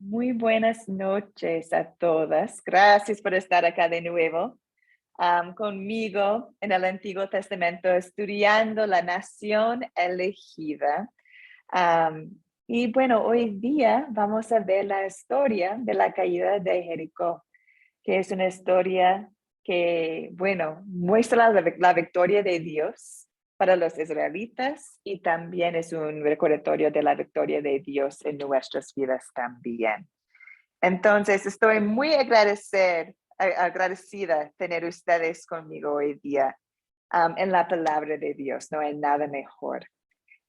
Muy buenas noches a todas. Gracias por estar acá de nuevo conmigo en el Antiguo Testamento estudiando la nación elegida. Am, y bueno, hoy día vamos a ver la historia de la caída de Jericó, que es una historia que, bueno, muestra la victoria de Dios para los israelitas y también es un recordatorio de la victoria de Dios en nuestras vidas también. Entonces, estoy muy agradecida tener ustedes conmigo hoy día en la palabra de Dios. No hay nada mejor.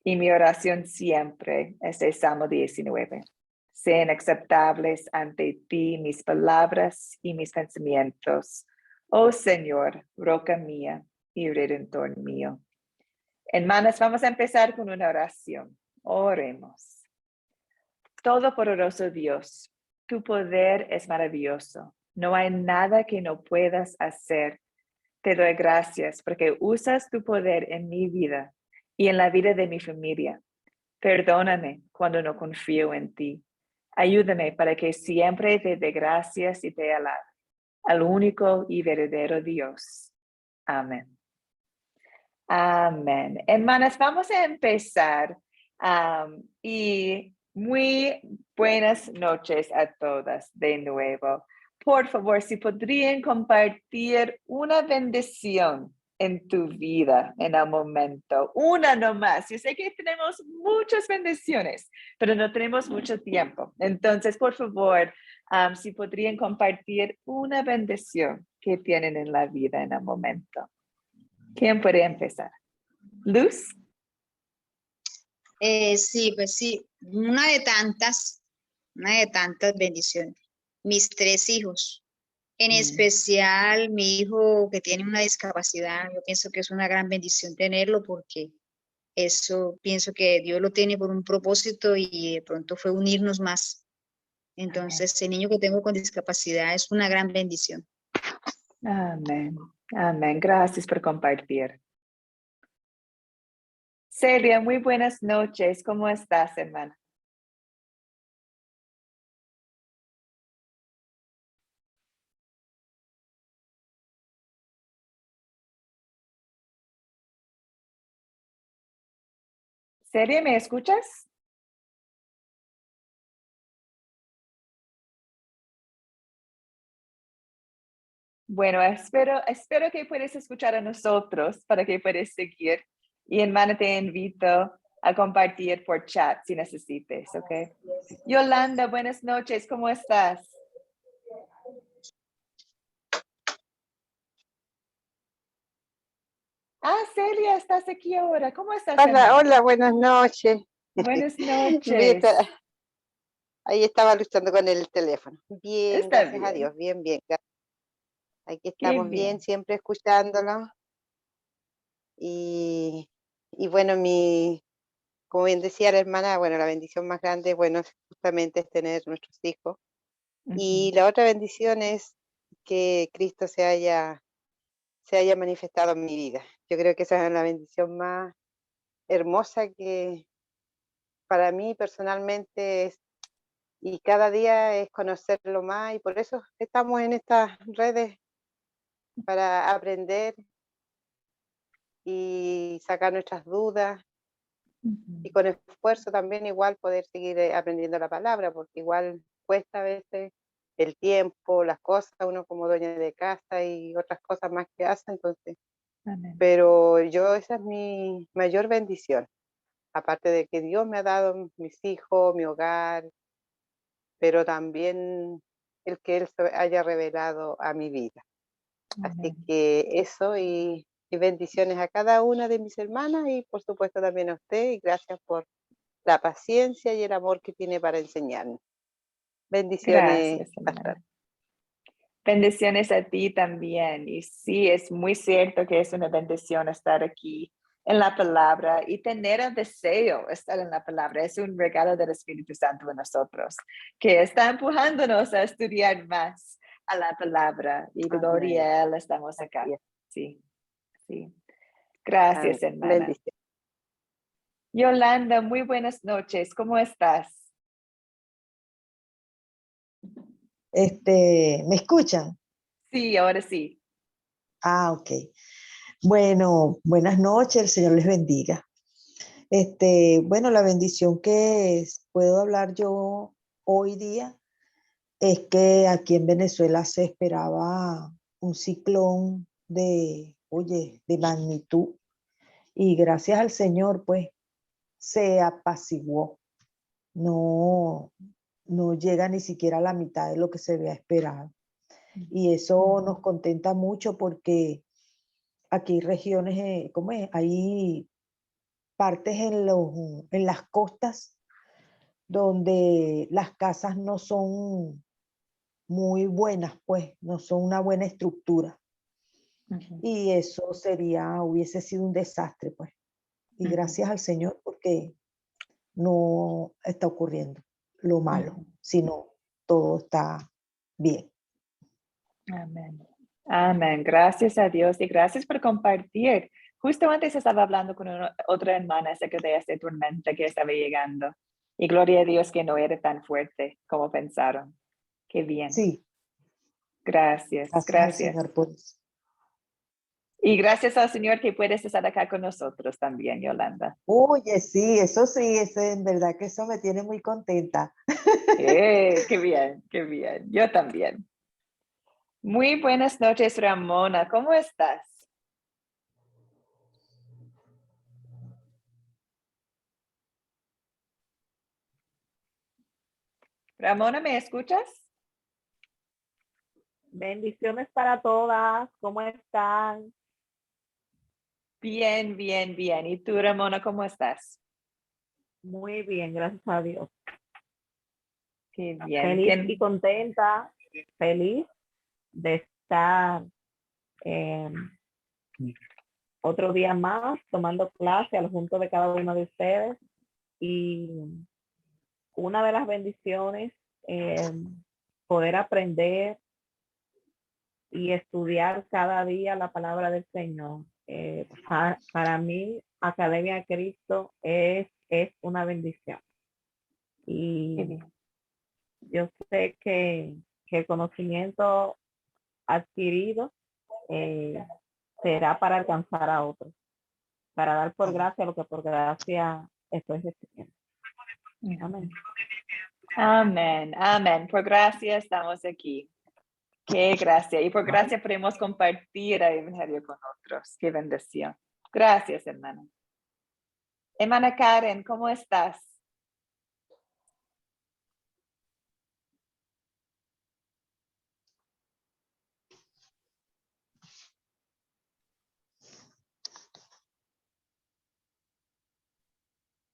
Y mi oración siempre es el Salmo 19. Sean aceptables ante ti mis palabras y mis pensamientos. Oh Señor, roca mía y redentor mío. Hermanas, vamos a empezar con una oración. Oremos. Todopoderoso Dios, tu poder es maravilloso. No hay nada que no puedas hacer. Te doy gracias porque usas tu poder en mi vida y en la vida de mi familia. Perdóname cuando no confío en ti. Ayúdame para que siempre te dé gracias y te alabe al único y verdadero Dios. Amén. Amén. Hermanas, vamos a empezar y muy buenas noches a todas de nuevo. Por favor, si podrían compartir una bendición en tu vida en el momento, una nomás. Yo sé que tenemos muchas bendiciones, pero no tenemos mucho tiempo. Entonces, por favor, si podrían compartir una bendición que tienen en la vida en el momento. ¿Quién puede empezar? Luz. Sí, pues sí, una de tantas bendiciones. Mis 3 hijos, en especial mi hijo que tiene una discapacidad, yo pienso que es una gran bendición tenerlo porque eso pienso que Dios lo tiene por un propósito y de pronto fue unirnos más. Entonces, el niño que tengo con discapacidad es una gran bendición. Amén. Amén. Gracias por compartir. Celia, muy buenas noches. ¿Cómo estás, hermana? Celia, ¿me escuchas? Bueno, espero que puedas escuchar a nosotros para que puedas seguir. Y hermana, te invito a compartir por chat si necesites, ¿ok? Yolanda, buenas noches. ¿Cómo estás? Ah, Celia, estás aquí ahora. ¿Cómo estás, Hola, hermana? hola, buenas noches. Buenas Bien, noches. ahí estaba luchando con el teléfono. Bien, Está gracias a bien. Dios, bien, bien. Aquí Qué estamos bien, bien. siempre escuchándolo. Y, y bueno, como bien decía la hermana, bueno, la bendición más grande, bueno, justamente es tener nuestros hijos. Y Ujú. la otra bendición es que Cristo se haya manifestado en mi vida. Yo creo que esa es la bendición más hermosa que para mí personalmente es. Y cada día es conocerlo más y por eso estamos en estas redes para aprender y sacar nuestras dudas y Ujú. con esfuerzo también igual poder seguir aprendiendo la palabra, porque igual cuesta a veces el tiempo, las cosas, uno como dueña de casa y otras cosas más que hace, entonces, Amén. pero esa es mi mayor bendición, aparte de que Dios me ha dado mis hijos, mi hogar, pero también el que Él se haya revelado a mi vida. Así Amén. que eso y bendiciones a cada una de mis hermanas y por supuesto también a usted y gracias por la paciencia y el amor que tiene para enseñarnos. Bendiciones, Gracias, pastor. hermana. Bendiciones a ti también. Y sí, es muy cierto que es una bendición estar aquí en la palabra y tener el deseo de estar en la palabra. Es un regalo del Espíritu Santo en nosotros, que está empujándonos a estudiar más a la palabra. Y Amén. gloria a Él, estamos Así acá. es. Sí, sí. Amén. Gracias, hermana. Bendiciones. Yolanda, muy buenas noches. ¿Cómo estás? ¿Me escuchan? Sí, ahora sí. Ah, ok. Bueno, buenas noches, el Señor les bendiga. Bueno, la bendición puedo hablar yo hoy día es que aquí en Venezuela se esperaba un ciclón de magnitud y gracias al Señor, pues, se apaciguó. No, no llega ni siquiera a la mitad de lo que se había esperado. Y eso nos contenta mucho porque aquí hay regiones, ¿cómo es? Hay partes en las costas donde las casas no son muy buenas, pues, no son una buena estructura. Ujú, Y eso hubiese sido un desastre, pues. Y ujú, gracias al Señor porque no está ocurriendo lo malo, ujú. sino todo está bien. Amén. Amén. Gracias a Dios y gracias por compartir. Justo antes estaba hablando con otra hermana acerca de esta tormenta que estaba llegando. Y gloria a Dios que no era tan fuerte como pensaron. Qué bien. Sí, Gracias, gracias al gracias. Señor por eso. Y gracias al Señor que puedes estar acá con nosotros también, Yolanda. Oye, sí, en verdad que eso me tiene muy contenta. Qué bien, qué bien. Yo también. Muy buenas noches, Ramona. ¿Cómo estás? Ramona, ¿me escuchas? Bendiciones para todas. ¿Cómo están? Bien, bien, bien. ¿Y tú, Ramona, cómo estás? Muy bien, gracias a Dios. Qué bien. Feliz y contenta, feliz de estar otro día más tomando clase al junto de cada uno de ustedes. Y una de las bendiciones, poder aprender y estudiar cada día la palabra del Señor. Para mí, Academia Cristo es una bendición. Qué Y bien. yo sé que el conocimiento adquirido será para alcanzar a otros, para dar por gracia lo que por gracia estoy recibiendo. Amén. Amén, amén. Por gracia estamos aquí. Qué gracia. Y por gracia podemos compartir el Evangelio con otros. Qué bendición. Gracias, hermana. Hermana Karen, ¿cómo estás?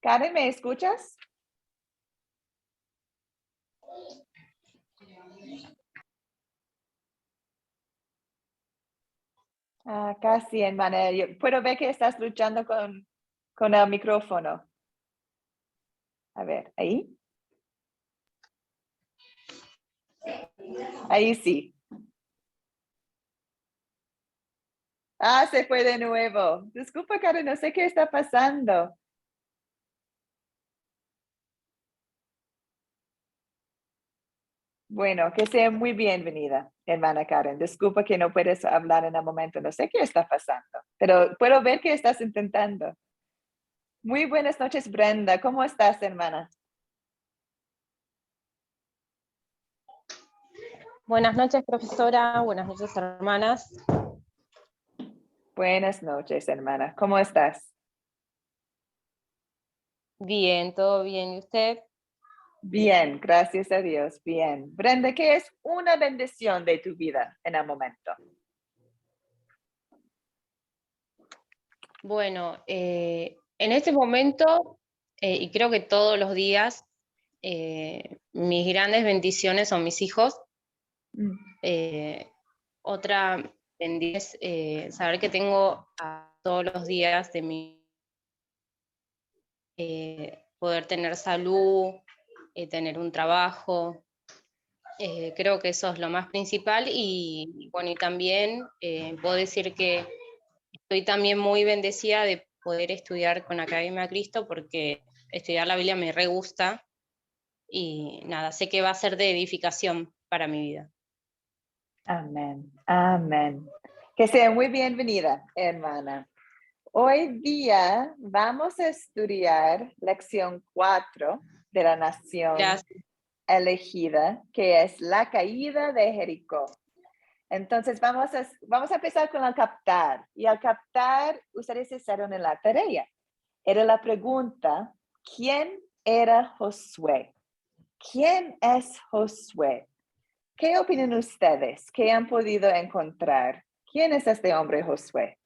Karen, ¿me escuchas? Casi, hermana. Yo puedo ver que estás luchando con el micrófono. A ver, ahí. Ahí sí. Se fue de nuevo. Disculpa, Karen, no sé qué está pasando. Bueno, que sea muy bienvenida, hermana Karen. Disculpa que no puedes hablar en el momento. No sé qué está pasando, pero puedo ver que estás intentando. Muy buenas noches, Brenda. ¿Cómo estás, hermana? Buenas noches, profesora. Buenas noches, hermanas. Buenas noches, hermana. ¿Cómo estás? Bien, todo bien. ¿Y usted? Bien, gracias a Dios. Bien. Brenda, ¿qué es una bendición de tu vida en el momento? Bueno, en este momento, y creo que todos los días, mis grandes bendiciones son mis hijos. Mm, Otra bendición es saber que tengo todos los días de mi poder tener salud, tener un trabajo. Creo que eso es lo más principal y bueno, y también puedo decir que estoy también muy bendecida de poder estudiar con Academia Cristo porque estudiar la Biblia me re gusta y nada, sé que va a ser de edificación para mi vida. Amén. Amén. Que sea muy bienvenida, hermana. Hoy día vamos a estudiar lección 4 de la nación Gracias. elegida, que es la caída de Jericó. Entonces vamos a empezar con el captar. Y al captar, ustedes hicieron en la tarea. Era la pregunta, ¿quién era Josué? ¿Quién es Josué? ¿Qué opinan ustedes? ¿Qué han podido encontrar? ¿Quién es este hombre Josué?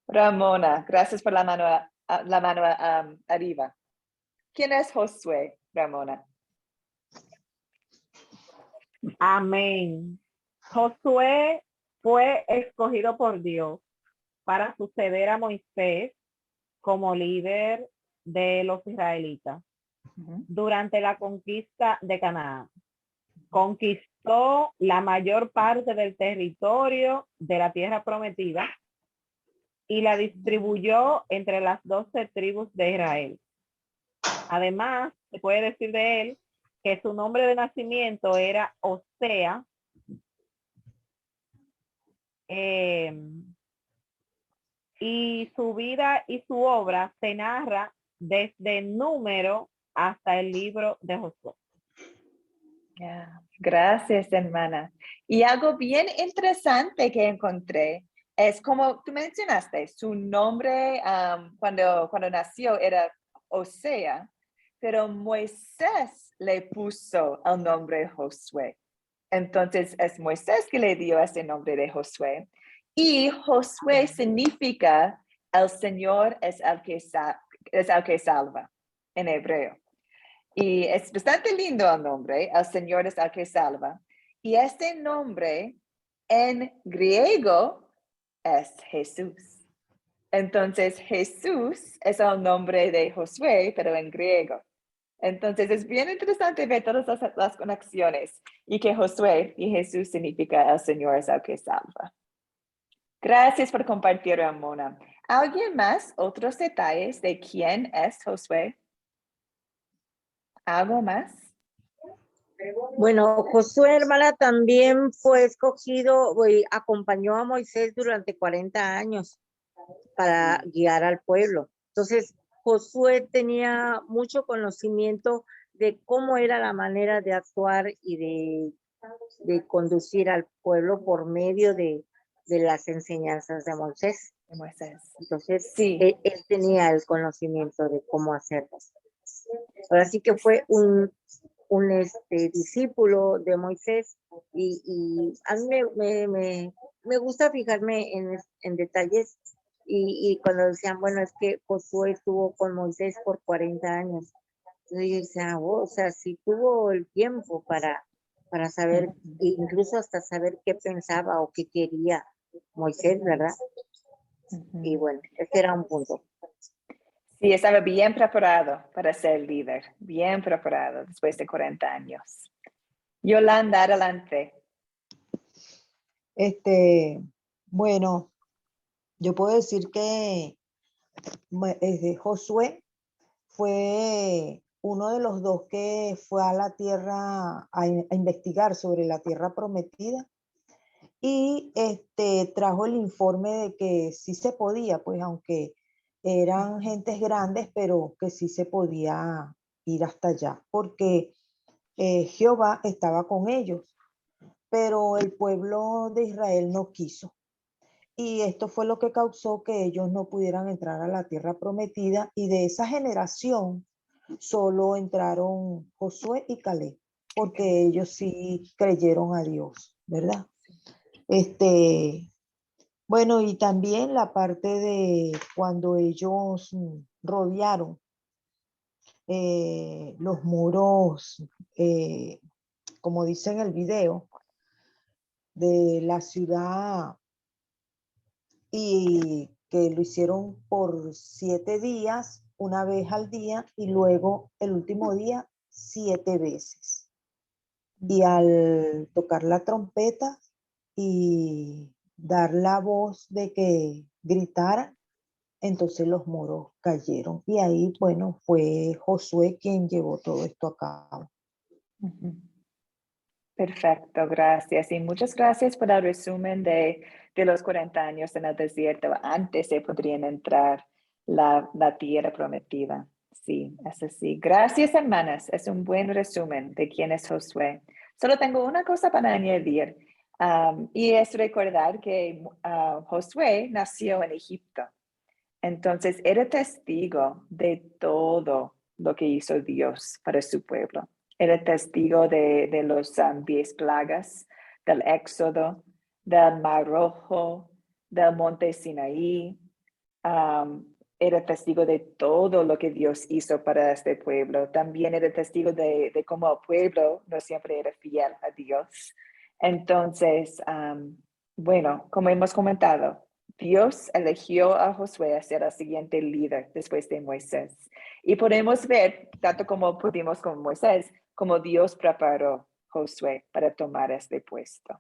Ramona, gracias por la mano, arriba. ¿Quién es Josué, Ramona? Amén. Josué fue escogido por Dios para suceder a Moisés como líder de los israelitas durante la conquista de Canaán. Conquistó la mayor parte del territorio de la tierra prometida y la distribuyó entre las 12 tribus de Israel. Además, se puede decir de él que su nombre de nacimiento era Osea, y su vida y su obra se narra desde Número hasta el libro de Josué. Gracias, hermana. Y algo bien interesante que encontré es como tú mencionaste, su nombre cuando nació era Osea, pero Moisés le puso el nombre Josué. Entonces es Moisés que le dio ese nombre de Josué. Y Josué significa el Señor es el que salva en hebreo. Y es bastante lindo el nombre, el Señor es el que salva. Y este nombre en griego es Jesús. Entonces Jesús es el nombre de Josué, pero en griego. Entonces es bien interesante ver todas las conexiones y que Josué y Jesús significa el Señor es el que salva. Gracias por compartir, Ramona. ¿Alguien más? ¿Otros detalles de quién es Josué? ¿Algo más? Bueno, Josué, hermana, también fue escogido, acompañó a Moisés durante 40 años para guiar al pueblo. Entonces, Josué tenía mucho conocimiento de cómo era la manera de actuar y de conducir al pueblo por medio de las enseñanzas de Moisés. Entonces, Sí. él tenía el conocimiento de cómo hacerlo. Ahora sí que fue un discípulo de Moisés y a mí me gusta fijarme en detalles y cuando decían, bueno, es que Josué estuvo con Moisés por 40 años. Entonces yo decía, o sea, sí tuvo el tiempo para saber, incluso hasta saber qué pensaba o qué quería Moisés, ¿verdad? Y bueno, ese era un punto. Sí, estaba bien preparado para ser líder, bien preparado después de 40 años. Yolanda, adelante. Bueno, yo puedo decir que Josué fue uno de los dos que fue a la tierra a investigar sobre la tierra prometida y trajo el informe de que sí se podía, pues aunque eran gentes grandes, pero que sí se podía ir hasta allá, porque Jehová estaba con ellos, pero el pueblo de Israel no quiso. Y esto fue lo que causó que ellos no pudieran entrar a la tierra prometida, y de esa generación solo entraron Josué y Caleb, porque ellos sí creyeron a Dios, ¿verdad? Bueno, y también la parte de cuando ellos rodearon los muros, como dice en el video, de la ciudad, y que lo hicieron por 7 días, una vez al día, y luego el último día 7 veces. Y al tocar la trompeta y dar la voz de que gritaran, entonces los muros cayeron. Y ahí, bueno, fue Josué quien llevó todo esto a cabo. Ujú. Perfecto, gracias. Y muchas gracias por el resumen de los 40 años en el desierto. Antes se podrían entrar la tierra prometida. Sí, es así. Gracias, hermanas. Es un buen resumen de quién es Josué. Solo tengo una cosa para añadir. Y es recordar que Josué nació en Egipto. Entonces, era testigo de todo lo que hizo Dios para su pueblo. Era testigo de los 10 plagas, del Éxodo, del Mar Rojo, del Monte Sinaí. Era testigo de todo lo que Dios hizo para este pueblo. También era testigo de cómo el pueblo no siempre era fiel a Dios. Entonces, bueno, como hemos comentado, Dios eligió a Josué a ser el siguiente líder después de Moisés. Y podemos ver, tanto como pudimos con Moisés, como Dios preparó Josué para tomar este puesto.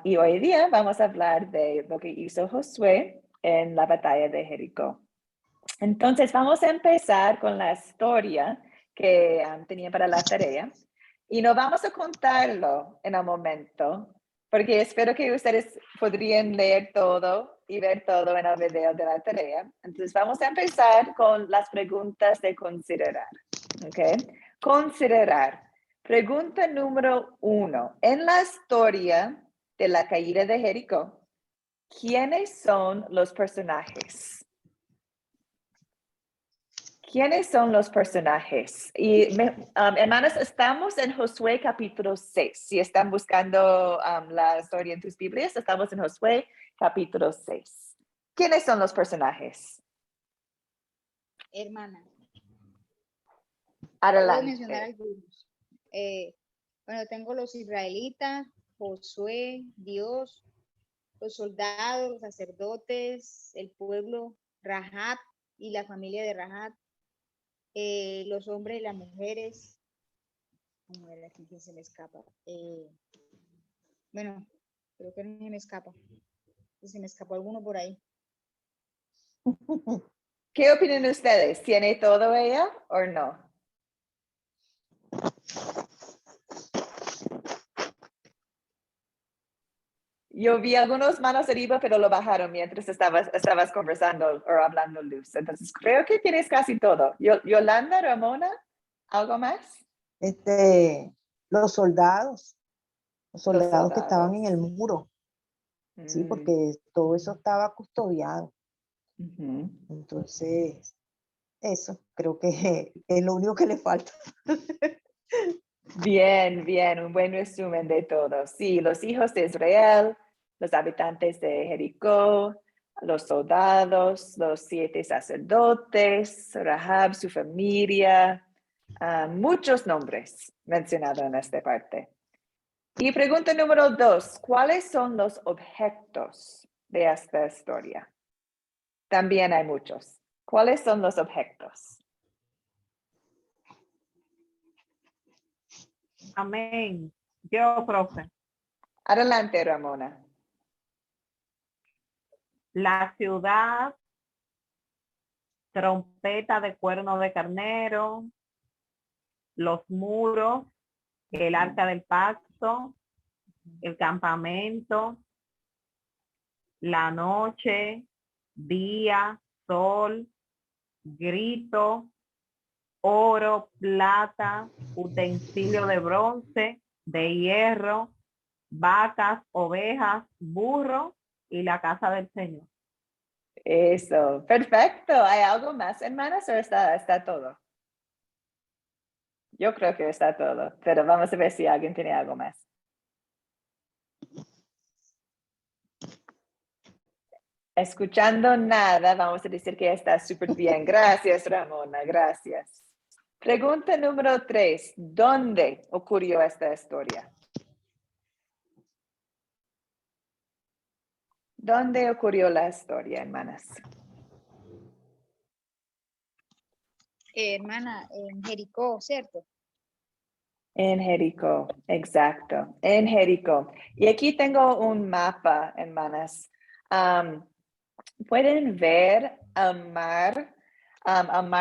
Y hoy día vamos a hablar de lo que hizo Josué en la batalla de Jericó. Entonces vamos a empezar con la historia que tenía para la tarea. Y no vamos a contarlo en el momento, porque espero que ustedes podrían leer todo y ver todo en el video de la tarea. Entonces vamos a empezar con las preguntas de considerar. ¿Ok? Considerar. Pregunta número 1. En la historia de la caída de Jericó, ¿quiénes son los personajes? ¿Quiénes son los personajes? Y hermanos, estamos en Josué capítulo 6. Si están buscando la historia en tus Biblias, estamos en Josué capítulo 6. ¿Quiénes son los personajes? Hermana, puedo Adelante. mencionar algunos. Bueno, tengo los israelitas, Josué, Dios, los soldados, los sacerdotes, el pueblo, Rahab y la familia de Rahab, los hombres y las mujeres. Vamos a ver aquí quién se me escapa. Bueno, creo que no se me escapa. Se me escapó alguno por ahí. ¿Qué opinan ustedes? ¿Tiene todo ella o no? Yo vi algunos manos arriba, pero lo bajaron mientras estabas conversando o hablando, Luz. Entonces, creo que tienes casi todo. Yolanda, Ramona, ¿algo más? Los soldados que estaban en el muro, sí, Mm, porque todo eso estaba custodiado. ujú. Entonces, eso creo que es lo único que le falta. Bien, bien, un buen resumen de todo. Sí, los hijos de Israel, los habitantes de Jericó, los soldados, los 7 sacerdotes, Rahab, su familia, muchos nombres mencionados en esta parte. Y pregunta número 2, ¿cuáles son los objetos de esta historia? También hay muchos. ¿Cuáles son los objetos? Amén. Yo, profe. Adelante, Ramona. La ciudad, trompeta de cuerno de carnero, los muros, el arca del pacto, el campamento, la noche, día, sol, grito, oro, plata, utensilio de bronce, de hierro, vacas, ovejas, burro y la casa del Señor. Eso, perfecto. ¿Hay algo más, hermanas, o está todo? Yo creo que está todo, pero vamos a ver si alguien tiene algo más. Escuchando nada, vamos a decir que está súper bien. Gracias, Ramona, gracias. Pregunta número 3. ¿Dónde ocurrió esta historia? ¿Dónde ocurrió la historia, hermanas? Hermana, en Jericó, ¿cierto? En Jericó, exacto, en Jericó. Y aquí tengo un mapa, hermanas. pueden ver al mar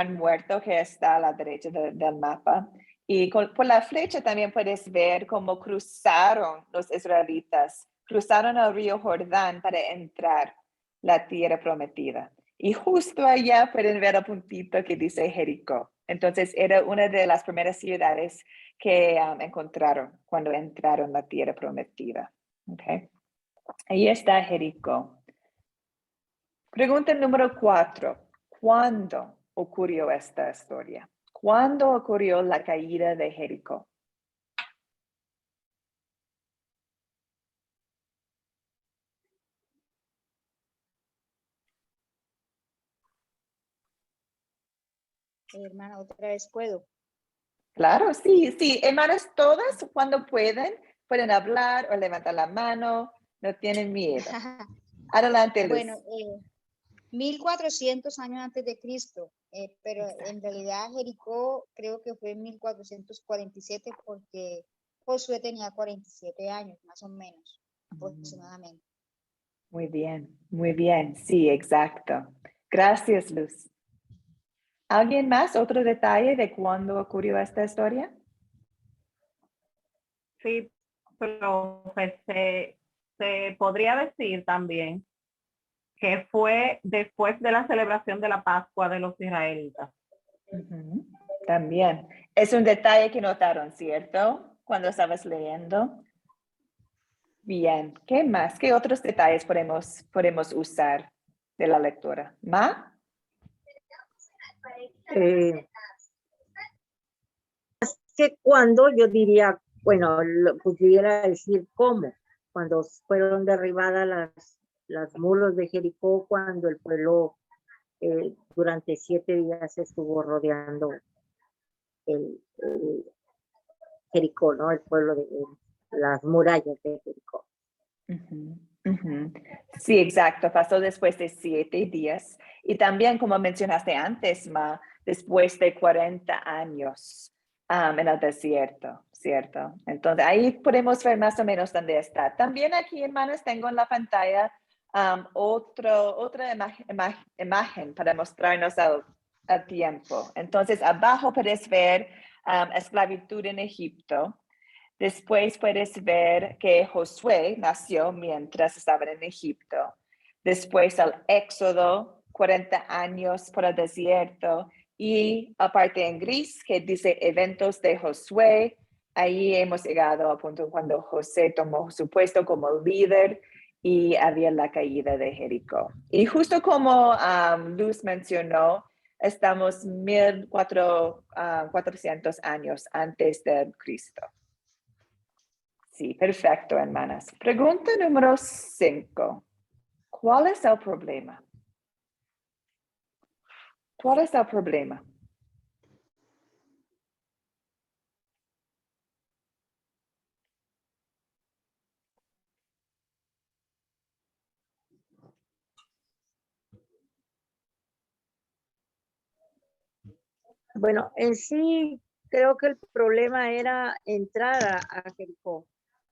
muerto que está a la derecha del mapa. Y por la flecha también puedes ver cómo cruzaron los israelitas, cruzaron el río Jordán para entrar la tierra prometida. Y justo allá pueden ver el puntito que dice Jericó. Entonces era una de las primeras ciudades que encontraron cuando entraron la tierra prometida. Okay. Ahí está Jericó. Pregunta número 4. ¿Cuándo ocurrió esta historia? ¿Cuándo ocurrió la caída de Jericó? Hermana, otra vez puedo. Claro, sí, sí. Hermanas, todas cuando pueden hablar o levantar la mano, no tienen miedo. Adelante, Luz. Bueno, 1400 años antes de Cristo, pero en realidad Jericó creo que fue en 1447 porque Josué tenía 47 años, más o menos, aproximadamente. Muy bien. Sí, exacto. Gracias, Luz. ¿Alguien más? ¿Otro detalle de cuándo ocurrió esta historia? Sí, pero pues, se podría decir también que fue después de la celebración de la Pascua de los israelitas. También. Es un detalle que notaron, ¿cierto? Cuando estabas leyendo. Bien. ¿Qué más? ¿Qué otros detalles podemos usar de la lectura? ¿Ma? Que cuando yo diría, bueno, pudiera decir cómo, cuando fueron derribadas las muros de Jericó, cuando el pueblo durante 7 días estuvo rodeando el Jericó, ¿no? El pueblo de las murallas de Jericó. Sí, exacto. Pasó después de 7 días. Y también, como mencionaste antes, Ma, después de 40 años en el desierto, ¿cierto? Entonces, ahí podemos ver más o menos dónde está. También aquí, hermanos, tengo en la pantalla otra imagen para mostrarnos el tiempo. Entonces, abajo puedes ver esclavitud en Egipto. Después puedes ver que Josué nació mientras estaban en Egipto. Después el éxodo, 40 años por el desierto. Y aparte en gris que dice eventos de Josué. Ahí hemos llegado al punto cuando José tomó su puesto como líder y había la caída de Jericó. Y justo como Luz mencionó, estamos 1400 años antes de Cristo. Sí, perfecto, hermanas. Pregunta número 5. ¿Cuál es el problema? ¿Cuál es el problema? Bueno, en sí creo que el problema era entrar a Jericó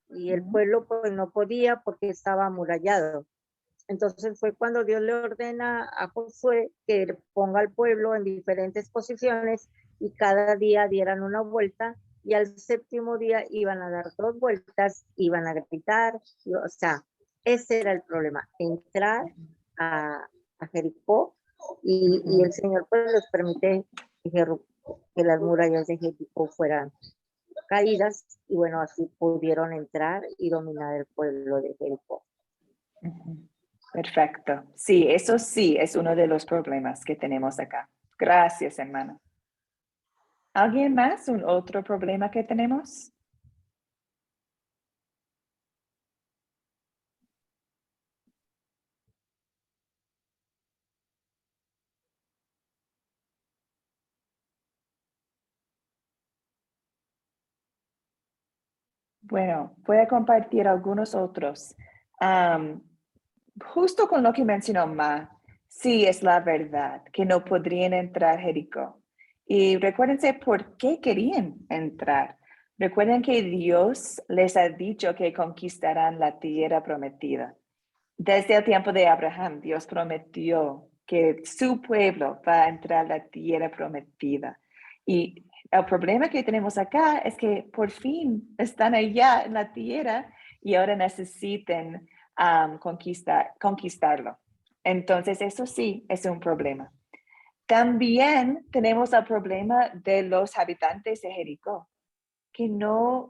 y el pueblo pues no podía porque estaba amurallado. Entonces fue cuando Dios le ordena a Josué que ponga al pueblo en diferentes posiciones y cada día dieran una vuelta y al 7º día iban a dar 2 vueltas, iban a gritar, o sea, ese era el problema, entrar a Jericó y el Señor pues les permite que las murallas de Jericó fueran caídas y bueno, así pudieron entrar y dominar el pueblo de Jericó. Perfecto. Sí, eso sí es uno de los problemas que tenemos acá. Gracias, hermana. ¿Alguien más? ¿Un otro problema que tenemos? Bueno, voy a compartir algunos otros. Justo con lo que mencionó Ma, sí es la verdad que no podrían entrar a Jericó. Y recuérdense por qué querían entrar. Recuerden que Dios les ha dicho que conquistarán la tierra prometida. Desde el tiempo de Abraham, Dios prometió que su pueblo va a entrar a la tierra prometida. Y el problema que tenemos acá es que por fin están allá en la tierra y ahora necesitan conquistarlo. Entonces, eso sí es un problema. También tenemos el problema de los habitantes de Jericó, que no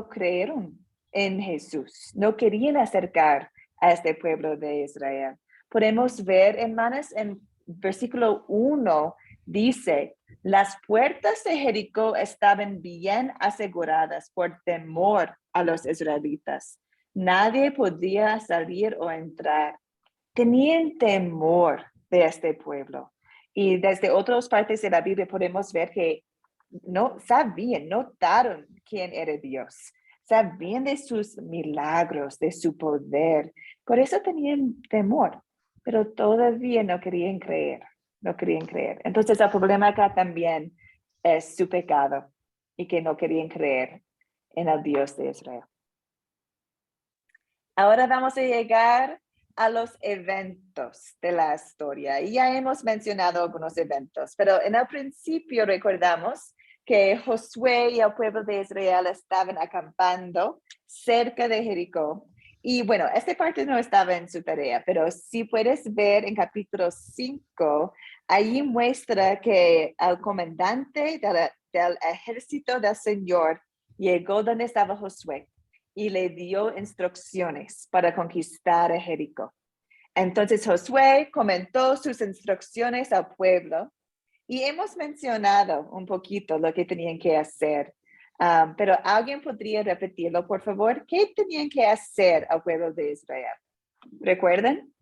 creyeron en Jesús, no querían acercar a este pueblo de Israel. Podemos ver, hermanas, en versículo 1, dice, las puertas de Jericó estaban bien aseguradas por temor a los israelitas. Nadie podía salir o entrar. Tenían temor de este pueblo. Y desde otras partes de la Biblia podemos ver que no sabían, notaron quién era Dios. Sabían de sus milagros, de su poder. Por eso tenían temor, pero todavía no querían creer. No querían creer. Entonces el problema acá también es su pecado y que no querían creer en el Dios de Israel. Ahora vamos a llegar a los eventos de la historia. Y ya hemos mencionado algunos eventos, pero en el principio recordamos que Josué y el pueblo de Israel estaban acampando cerca de Jericó. Y bueno, esta parte no estaba en su tarea, pero si puedes ver en capítulo 5, ahí muestra que el comandante del ejército del Señor llegó donde estaba Josué y le dio instrucciones para conquistar a Jericó. Entonces Josué comentó sus instrucciones al pueblo y hemos mencionado un poquito lo que tenían que hacer. Pero ¿alguien podría repetirlo, por favor? ¿Qué tenían que hacer al pueblo de Israel? ¿Recuerdan?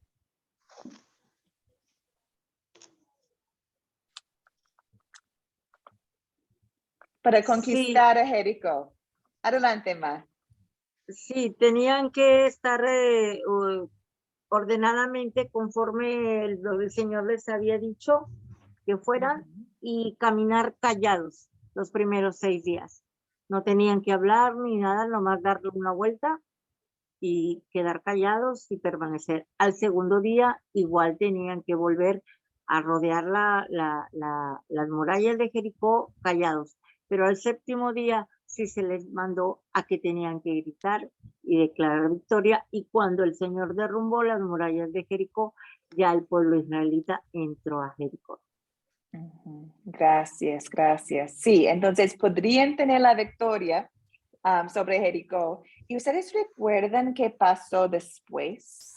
Para Sí, conquistar a Jericó. Adelante, Ma. sí, tenían que estar ordenadamente conforme lo que el Señor les había dicho que fueran y caminar callados los primeros 6 días. No tenían que hablar ni nada, nomás darle una vuelta y quedar callados y permanecer. Al segundo día igual tenían que volver a rodear las murallas de Jericó callados, pero al séptimo día sí se les mandó a que tenían que gritar y declarar victoria, y cuando el Señor derrumbó las murallas de Jericó, ya el pueblo israelita entró a Jericó. Gracias, gracias. Sí, entonces podrían tener la victoria sobre Jericó. ¿Y ustedes recuerdan qué pasó después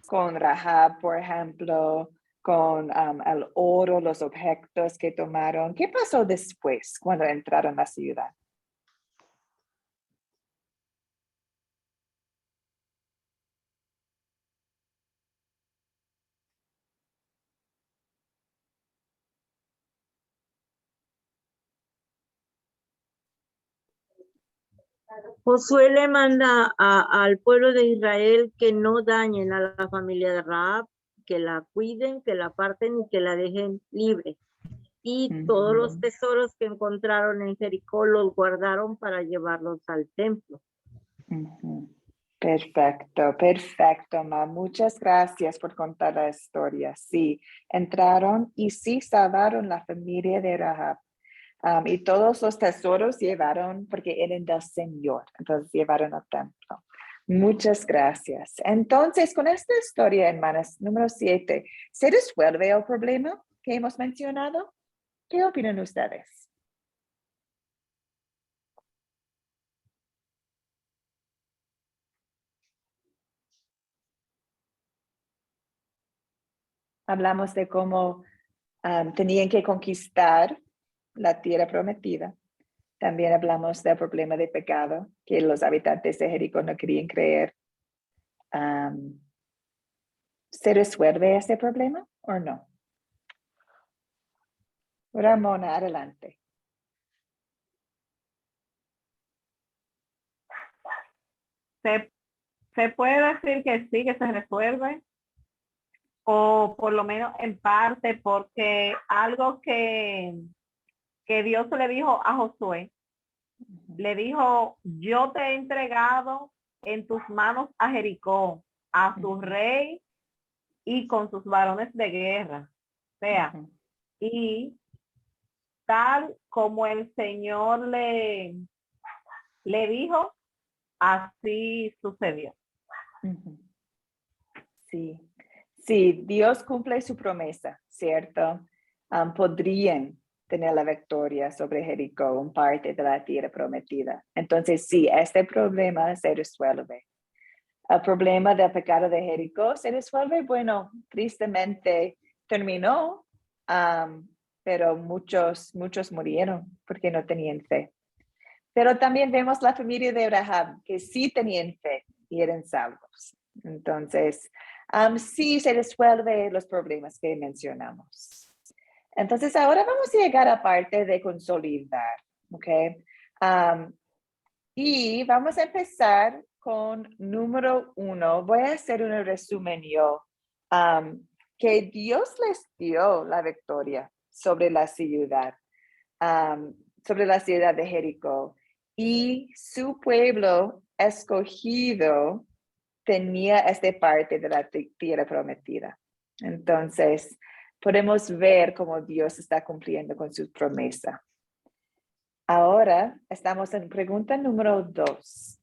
con Rahab, por ejemplo, con el oro, los objetos que tomaron? ¿Qué pasó después cuando entraron a la ciudad? Josué le manda al pueblo de Israel que no dañen a la familia de Rahab, que la cuiden, que la aparten y que la dejen libre. Y todos los tesoros que encontraron en Jericó los guardaron para llevarlos al templo. Perfecto, perfecto, Ma. Muchas gracias por contar la historia. Sí, entraron y sí salvaron la familia de Rahab. Y todos los tesoros llevaron, porque eran del Señor, entonces llevaron al templo. Muchas gracias. Entonces, con esta historia, hermanas, número 7, ¿se resuelve el problema que hemos mencionado? ¿Qué opinan ustedes? Hablamos de cómo tenían que conquistar la tierra prometida. También hablamos del problema de pecado, que los habitantes de Jericó no querían creer. ¿Se resuelve ese problema o no? Ramona, adelante. Se puede decir que sí, que se resuelve, o por lo menos en parte, porque algo que Dios le dijo a Josué, le dijo, yo te he entregado en tus manos a Jericó, a su Ujú. rey y con sus varones de guerra. O sea, Ujú. y tal como el Señor le dijo, así sucedió. Ujú. Sí, sí, Dios cumple su promesa, ¿cierto? Podrían tener la victoria sobre Jericó, un parte de la tierra prometida. Entonces, sí, este problema se resuelve. El problema del pecado de Jericó se resuelve, bueno, tristemente terminó, pero muchos murieron porque no tenían fe. Pero también vemos la familia de Abraham, que sí tenían fe y eran salvos. Entonces, sí se resuelven los problemas que mencionamos. Entonces, ahora vamos a llegar a parte de consolidar, ¿ok? Y vamos a empezar con número 1. Voy a hacer un resumen yo. Que Dios les dio la victoria sobre la ciudad, sobre la ciudad de Jericó. Y su pueblo escogido tenía esta parte de la tierra prometida. Entonces, podemos ver cómo Dios está cumpliendo con su promesa. Ahora estamos en pregunta número 2.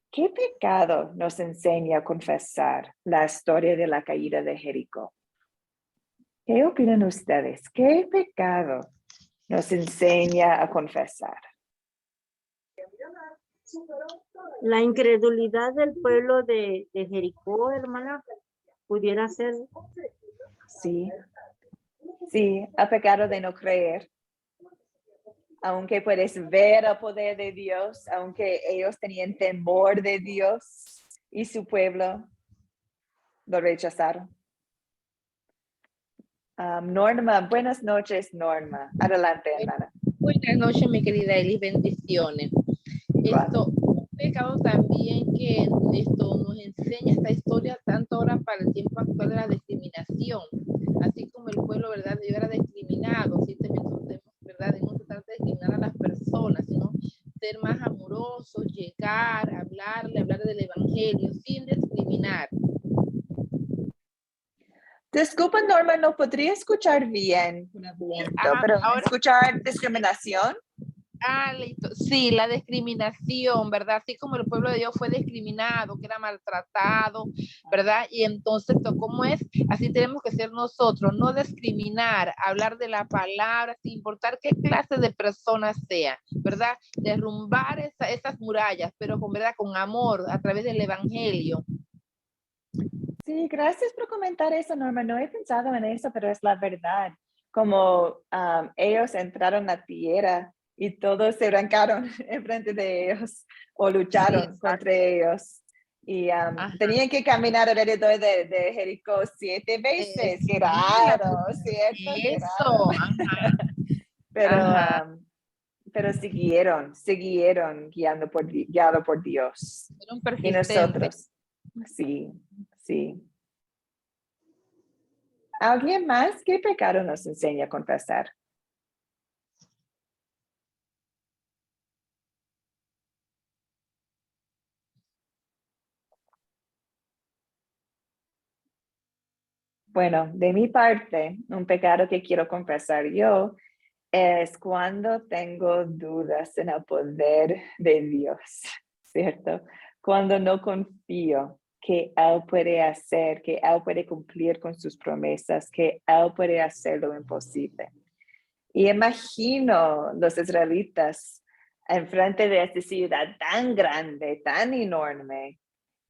¿Qué pecado nos enseña a confesar la historia de la caída de Jericó? ¿Qué opinan ustedes? ¿Qué pecado nos enseña a confesar? La incredulidad del pueblo de Jericó, hermana, pudiera ser. Sí, sí, el pecado de no creer. Aunque puedes ver el poder de Dios, aunque ellos tenían temor de Dios y su pueblo, lo rechazaron. Norma, buenas noches, Norma. Adelante, hermana. Buenas noches, mi querida Elis, bendiciones. Igual. Un pecado también que nos enseña esta historia, tanto ahora para el tiempo actual de la discriminación, así como el pueblo, ¿verdad?, de era discriminado, así también nosotros, ¿verdad?, de no tratar de discriminar a las personas, sino ser más amorosos, llegar, hablar del evangelio, sin discriminar. Disculpa, Norma, no podría escuchar bien, Ajá, pero ahora escuchar discriminación. Listo. Sí, la discriminación, ¿verdad? Así como el pueblo de Dios fue discriminado, que era maltratado, ¿verdad? Y entonces, ¿cómo es? Así tenemos que ser nosotros, no discriminar, hablar de la palabra, sin importar qué clase de personas sea, ¿verdad? Derrumbar esas murallas, pero con, ¿verdad?, con amor, a través del evangelio. Sí, gracias por comentar eso, Norma. No he pensado en eso, pero es la verdad. Como ellos entraron a tierra y todos se arrancaron enfrente de ellos o lucharon Sí, contra ellos. Y tenían que caminar alrededor de Jericó 7 veces. Qué sí, raro, ¿cierto? Qué raro. eso, Pero, ajá. pero siguieron guiado por Dios. Fueron Y persistentes. nosotros, sí, sí. ¿Alguien más? ¿Qué pecado nos enseña a confesar? Bueno, de mi parte, un pecado que quiero confesar yo es cuando tengo dudas en el poder de Dios, ¿cierto? Cuando no confío que Él puede hacer, que Él puede cumplir con sus promesas, que Él puede hacer lo imposible. Y imagino los israelitas enfrente de esta ciudad tan grande, tan enorme,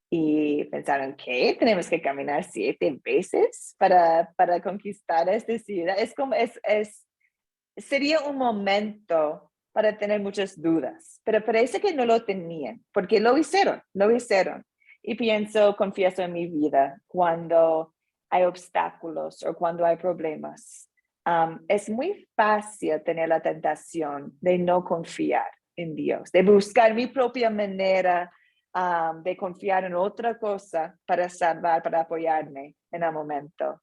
y pensaron que tenemos que caminar 7 veces para conquistar esta ciudad. Es como, sería un momento para tener muchas dudas, pero parece que no lo tenían, porque lo hicieron. Y confieso en mi vida, cuando hay obstáculos o cuando hay problemas, es muy fácil tener la tentación de no confiar en Dios, de buscar mi propia manera, de confiar en otra cosa para salvar, para apoyarme en el momento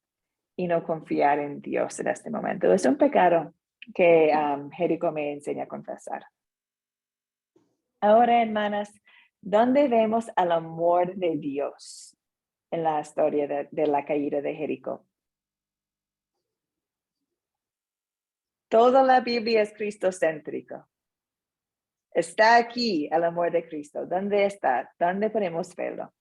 y no confiar en Dios en este momento. Es un pecado que Jericó me enseña a confesar. Ahora, hermanas, ¿dónde vemos el amor de Dios en la historia de la caída de Jericó. Toda la Biblia es cristocéntrica. Está aquí el amor de Cristo. ¿Dónde está? ¿Dónde podemos verlo?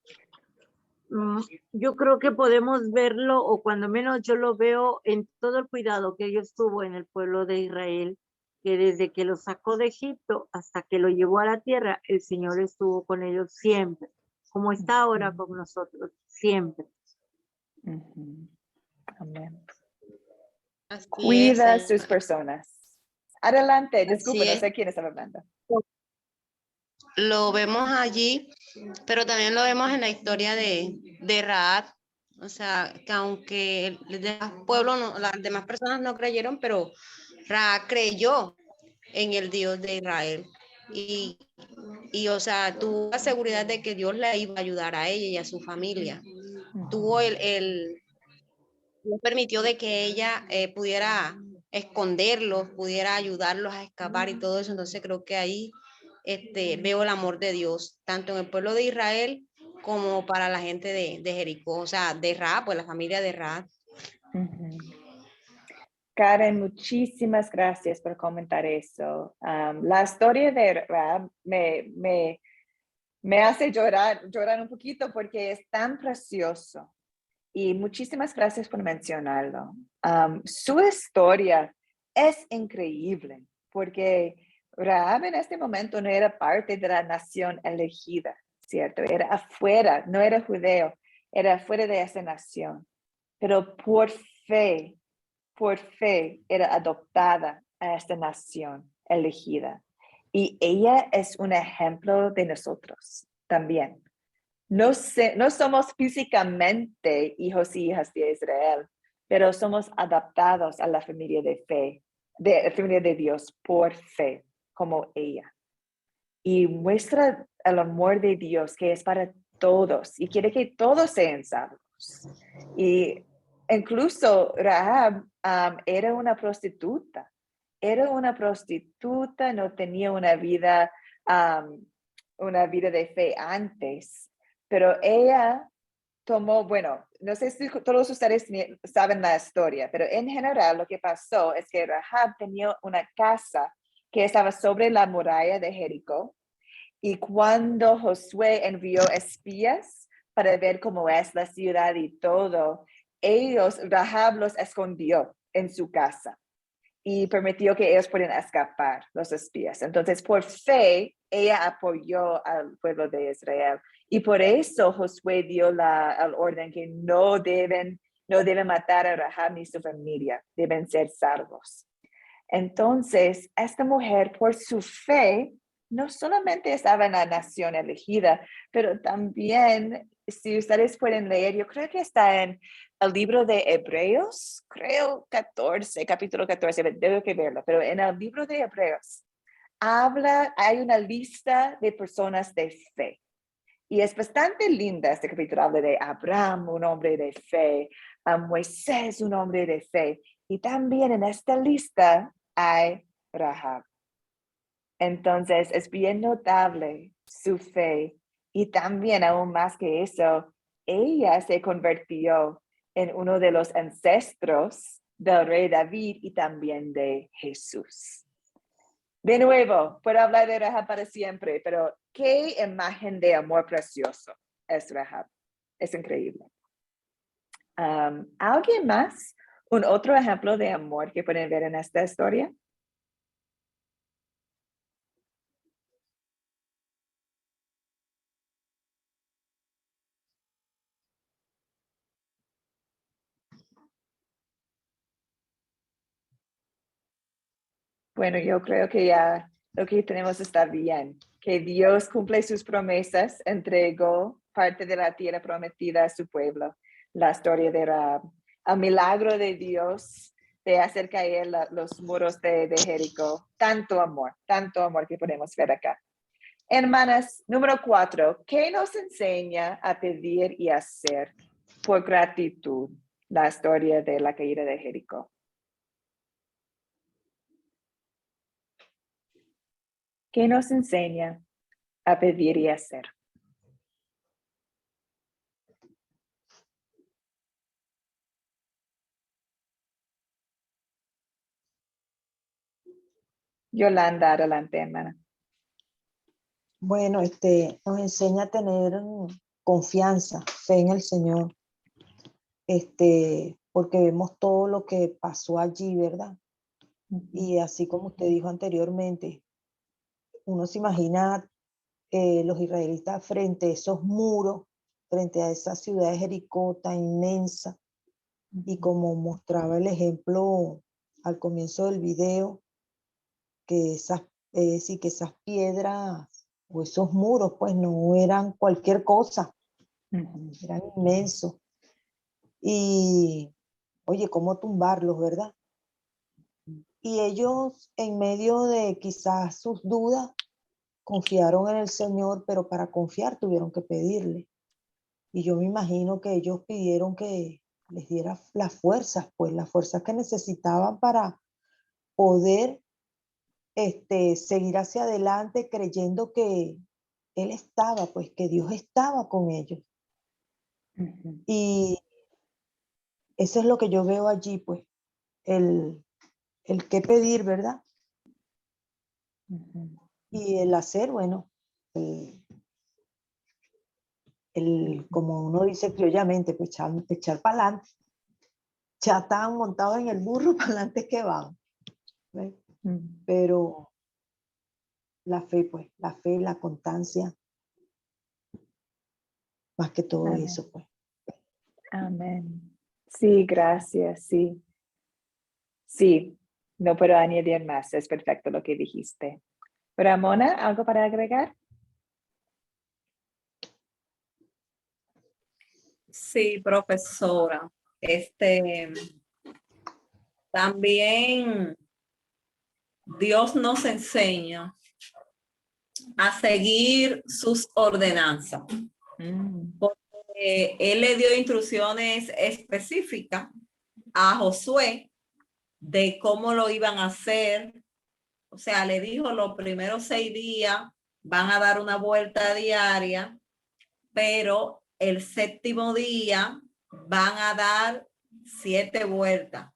Yo creo que podemos verlo, o cuando menos yo lo veo en todo el cuidado que Dios tuvo en el pueblo de Israel, que desde que lo sacó de Egipto hasta que lo llevó a la tierra, el Señor estuvo con ellos siempre, como está ahora con nosotros, siempre. Amén. Así Cuida a es, sus personas. Adelante, disculpe, no es. sé quién estaba hablando. Lo vemos allí, pero también lo vemos en la historia de Rahab. O sea, que aunque el demás pueblo, las demás personas no creyeron, pero Rahab creyó en el Dios de Israel. Y o sea, tuvo la seguridad de que Dios le iba a ayudar a ella y a su familia. Tuvo permitió de que ella pudiera esconderlos, pudiera ayudarlos a escapar y todo eso. Entonces creo que ahí veo el amor de Dios, tanto en el pueblo de Israel como para la gente de Jericó, o sea, de Rahab, pues la familia de Rahab. Karen, muchísimas gracias por comentar eso. La historia de Rahab me hace llorar un poquito porque es tan precioso. Y muchísimas gracias por mencionarlo. Su historia es increíble porque Rahab en este momento no era parte de la nación elegida, ¿cierto? Era afuera, no era judeo, era afuera de esa nación. Pero por fe era adoptada a esta nación elegida. Y ella es un ejemplo de nosotros también. No somos físicamente hijos y hijas de Israel, pero somos adaptados a la familia de fe, de la familia de Dios por fe, como ella. Y muestra el amor de Dios que es para todos y quiere que todos sean salvos. Y incluso Rahab era una prostituta. No tenía una vida de fe antes. Pero ella tomó, bueno, no sé si todos ustedes saben la historia, pero en general lo que pasó es que Rahab tenía una casa que estaba sobre la muralla de Jericó. Y cuando Josué envió espías para ver cómo es la ciudad y todo, Rahab los escondió en su casa y permitió que ellos pudieran escapar, los espías. Entonces, por fe, ella apoyó al pueblo de Israel. Y por eso Josué dio el orden que no deben matar a Rahab ni su familia, deben ser salvos. Entonces, esta mujer, por su fe, no solamente estaba en la nación elegida, pero también, si ustedes pueden leer, yo creo que está en el libro de Hebreos, creo 14, capítulo 14, tengo que verlo, pero en el libro de Hebreos hay una lista de personas de fe. Y es bastante linda este capítulo, habla de Abraham, un hombre de fe, a Moisés, un hombre de fe. Y también en esta lista hay Rahab. Entonces es bien notable su fe y también aún más que eso, ella se convirtió en uno de los ancestros del rey David y también de Jesús. De nuevo, puedo hablar de Rahab para siempre, pero qué imagen de amor precioso es Rahab. Es increíble. ¿Alguien más? ¿Un otro ejemplo de amor que pueden ver en esta historia? Bueno, yo creo que ya lo que tenemos está bien, que Dios cumple sus promesas, entregó parte de la tierra prometida a su pueblo, la historia de Rahab, el milagro de Dios de hacer caer los muros de Jericó, tanto amor que podemos ver acá. Hermanas, número 4, ¿qué nos enseña a pedir y hacer por gratitud la historia de la caída de Jericó? ¿Qué nos enseña a pedir y hacer? Yolanda, adelante, hermana. Bueno, nos enseña a tener confianza, fe en el Señor, porque vemos todo lo que pasó allí, ¿verdad? Y así como usted dijo anteriormente, uno se imagina los israelitas frente a esos muros, frente a esa ciudad de Jericó tan inmensa, y como mostraba el ejemplo al comienzo del video, que que esas piedras o esos muros pues no eran cualquier cosa, eran inmensos. Y oye, ¿cómo tumbarlos, verdad? Y ellos en medio de quizás sus dudas confiaron en el Señor, pero para confiar tuvieron que pedirle. Y yo me imagino que ellos pidieron que les diera las fuerzas, pues las fuerzas que necesitaban para poder seguir hacia adelante creyendo que Él estaba, pues que Dios estaba con ellos. Y eso es lo que yo veo allí, pues, el qué pedir, ¿verdad? Y el hacer, bueno, como uno dice criollamente, pues echar para adelante. Ya estaban montados en el burro, para adelante que van. ¿Ves? Pero la fe, pues, la fe, la constancia, más que todo Amén. eso, pues. Amén. Sí, gracias, sí. Sí, no puedo añadir más, es perfecto lo que dijiste. Ramona, ¿algo para agregar? Sí, profesora. También Dios nos enseña a seguir sus ordenanzas. Porque Él le dio instrucciones específicas a Josué de cómo lo iban a hacer. O sea, le dijo los primeros 6 días van a dar una vuelta diaria, pero el 7º día van a dar 7 vueltas.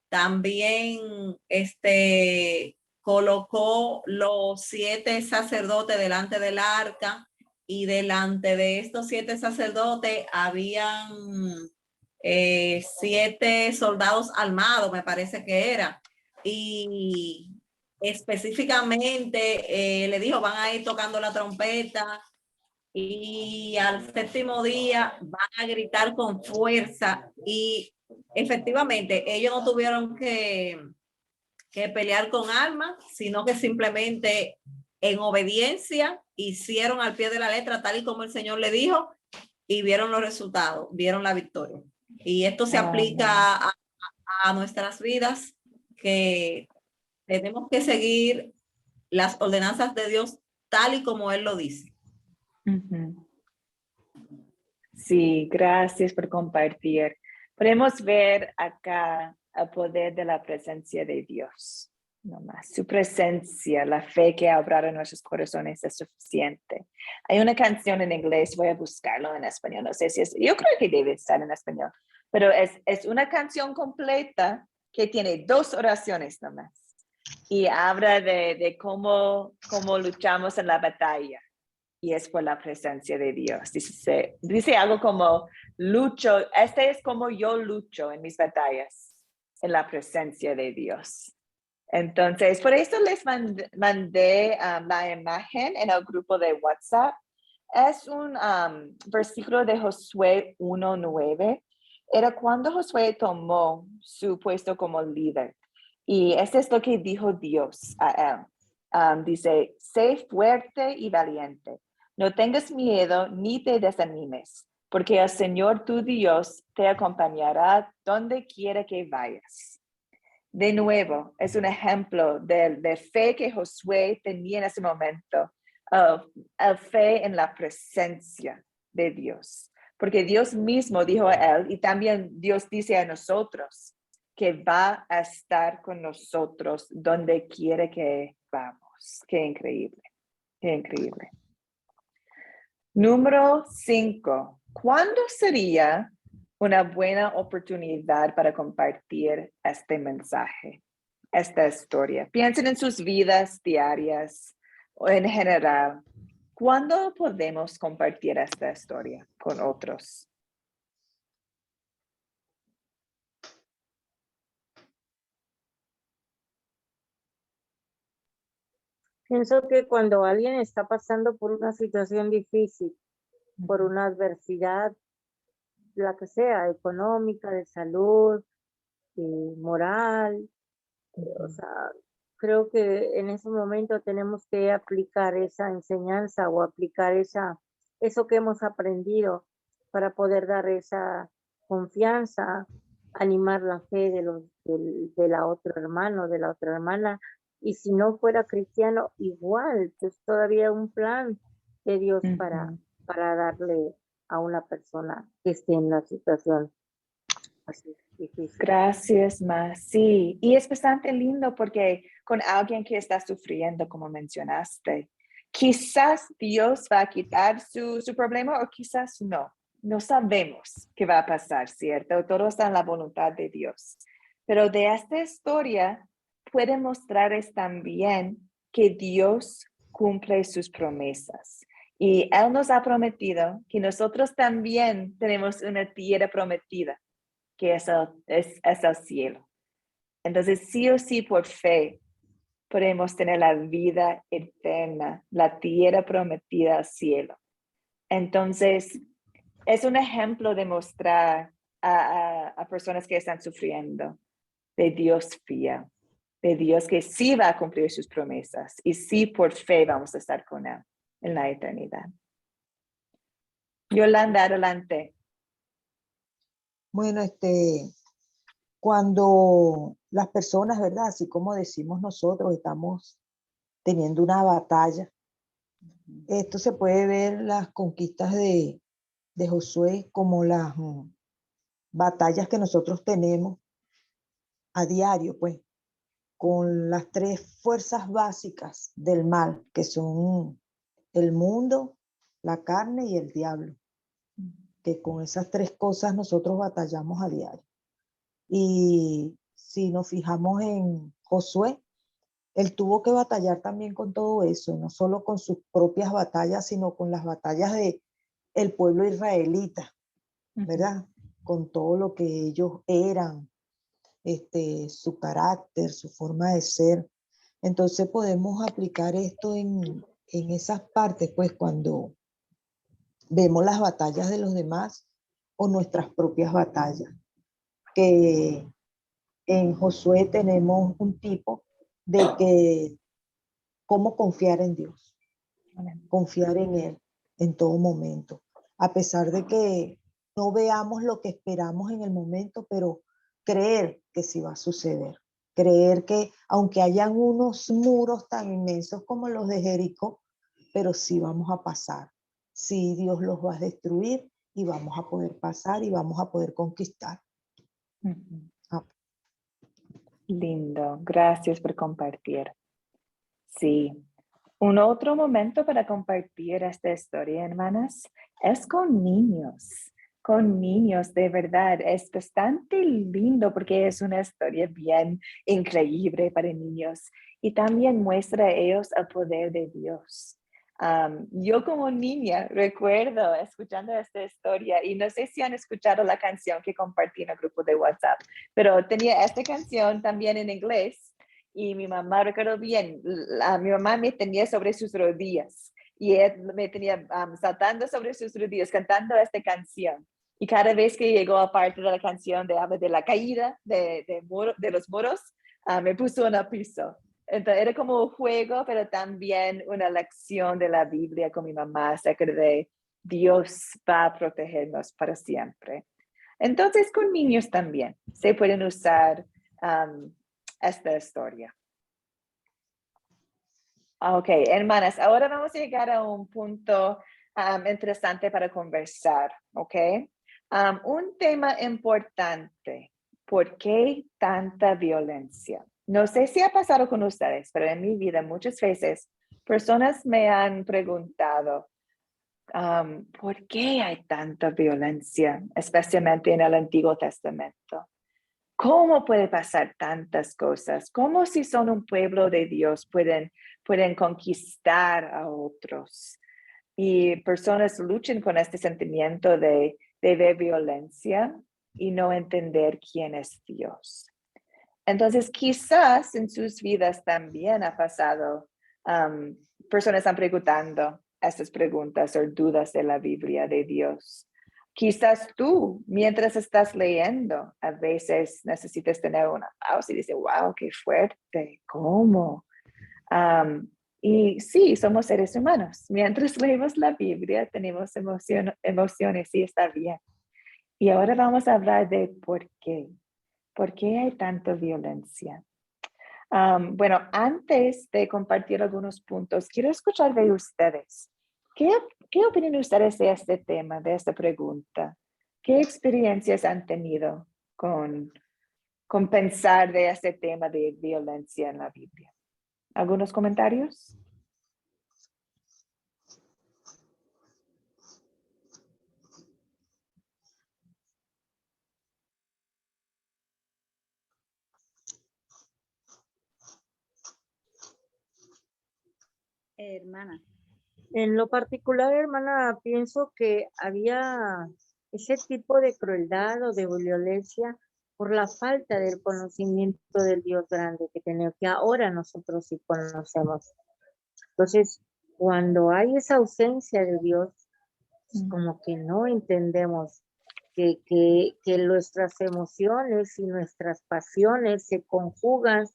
También colocó los 7 sacerdotes delante del arca, y delante de estos 7 sacerdotes habían 7 soldados armados, me parece que era. Y específicamente le dijo, van a ir tocando la trompeta, y al 7º día van a gritar con fuerza. Y efectivamente ellos no tuvieron que pelear con armas, sino que simplemente en obediencia hicieron al pie de la letra tal y como el Señor le dijo, y vieron los resultados, vieron la victoria. Y esto se aplica a nuestras vidas, que tenemos que seguir las ordenanzas de Dios tal y como Él lo dice. Sí, gracias por compartir. Podemos ver acá el poder de la presencia de Dios. Nomás. Su presencia, la fe que ha obrado en nuestros corazones es suficiente. Hay una canción en inglés, voy a buscarlo en español, no sé si es, yo creo que debe estar en español, pero es una canción completa que tiene 2 oraciones nomás. Y habla de cómo luchamos en la batalla. Y es por la presencia de Dios. Dice algo como, lucho, es como yo lucho en mis batallas, en la presencia de Dios. Entonces, por eso les mandé la imagen en el grupo de WhatsApp. Es un versículo de Josué 1:9. Era cuando Josué tomó su puesto como líder. Y eso es lo que dijo Dios a él. Dice, sé fuerte y valiente. No tengas miedo ni te desanimes, porque el Señor tu Dios te acompañará donde quiera que vayas. De nuevo, es un ejemplo de fe que Josué tenía en ese momento, fe en la presencia de Dios, porque Dios mismo dijo a él, y también Dios dice a nosotros, que va a estar con nosotros donde quiera que vamos. Qué increíble, qué increíble. Número 5. ¿Cuándo sería una buena oportunidad para compartir este mensaje? esta historia. Piensen en sus vidas diarias o en general. ¿Cuándo podemos compartir esta historia con otros? Pienso que cuando alguien está pasando por una situación difícil, por una adversidad, la que sea, económica, de salud, moral, o sea, creo que en ese momento tenemos que aplicar esa enseñanza o aplicar eso que hemos aprendido para poder dar esa confianza, animar la fe de la otro hermano, de la otra hermana. Y si no fuera cristiano, igual, es todavía un plan de Dios para darle a una persona que esté en la situación así difícil. Gracias, Ma. Sí, y es bastante lindo porque con alguien que está sufriendo, como mencionaste, quizás Dios va a quitar su problema o quizás no. No sabemos qué va a pasar, ¿cierto? Todo está en la voluntad de Dios. Pero de esta historia puede mostrarles también que Dios cumple sus promesas. Y Él nos ha prometido que nosotros también tenemos una tierra prometida, que es el cielo. Entonces, sí o sí, por fe, podemos tener la vida eterna, la tierra prometida al cielo. Entonces, es un ejemplo de mostrar a personas que están sufriendo de Dios fiel, de Dios que sí va a cumplir sus promesas y sí por fe vamos a estar con Él en la eternidad. Yolanda, adelante. Bueno, cuando las personas, ¿verdad? Así como decimos nosotros, estamos teniendo una batalla. Esto se puede ver las conquistas de Josué como las batallas que nosotros tenemos a diario, pues, con las tres fuerzas básicas del mal, que son el mundo, la carne y el diablo. Que con esas tres cosas nosotros batallamos a diario. Y si nos fijamos en Josué, él tuvo que batallar también con todo eso, no solo con sus propias batallas, sino con las batallas del pueblo israelita, ¿verdad? Con todo lo que ellos eran, su carácter, su forma de ser. Entonces podemos aplicar esto en esas partes, pues cuando vemos las batallas de los demás o nuestras propias batallas. Que en Josué tenemos un tipo de que cómo confiar en Dios, confiar en Él en todo momento, a pesar de que no veamos lo que esperamos en el momento, pero creer que sí va a suceder, creer que aunque hayan unos muros tan inmensos como los de Jericó, pero sí vamos a pasar, sí Dios los va a destruir y vamos a poder pasar y vamos a poder conquistar. Lindo, gracias por compartir. Sí, un otro momento para compartir esta historia, hermanas, es con niños. Con niños, de verdad, es bastante lindo porque es una historia bien increíble para niños y también muestra a ellos el poder de Dios. Yo como niña recuerdo escuchando esta historia y no sé si han escuchado la canción que compartí en el grupo de WhatsApp, pero tenía esta canción también en inglés y mi mamá, recuerdo bien, mi mamá me tenía sobre sus rodillas y él me tenía saltando sobre sus rodillas cantando esta canción. Y cada vez que llegó a parte de la canción de la caída de los muros, me puso en el piso. Entonces era como un juego, pero también una lección de la Biblia con mi mamá acerca de Dios va a protegernos para siempre. Entonces con niños también se pueden usar esta historia. Ok, hermanas, ahora vamos a llegar a un punto interesante para conversar, ¿ok? Un tema importante, ¿por qué tanta violencia? No sé si ha pasado con ustedes, pero en mi vida muchas veces personas me han preguntado, ¿por qué hay tanta violencia, especialmente en el Antiguo Testamento? ¿Cómo puede pasar tantas cosas? ¿Cómo si son un pueblo de Dios pueden conquistar a otros? Y personas luchan con este sentimiento de ver violencia y no entender quién es Dios. Entonces, quizás en sus vidas también ha pasado, personas están preguntando estas preguntas o dudas de la Biblia de Dios. Quizás tú, mientras estás leyendo, a veces necesitas tener una pausa y dices, wow, qué fuerte, ¿cómo? Y sí, somos seres humanos. Mientras leemos la Biblia, tenemos emociones y está bien. Y ahora vamos a hablar de por qué. ¿Por qué hay tanta violencia? Bueno, antes de compartir algunos puntos, quiero escuchar de ustedes. ¿Qué opinan ustedes de este tema, de esta pregunta? ¿Qué experiencias han tenido con pensar de este tema de violencia en la Biblia? ¿Algunos comentarios? Hermana. En lo particular, hermana, pienso que había ese tipo de crueldad o de violencia por la falta del conocimiento del Dios grande que tenemos, que ahora nosotros sí conocemos. Entonces, cuando hay esa ausencia de Dios, como que no entendemos que nuestras emociones y nuestras pasiones se conjugan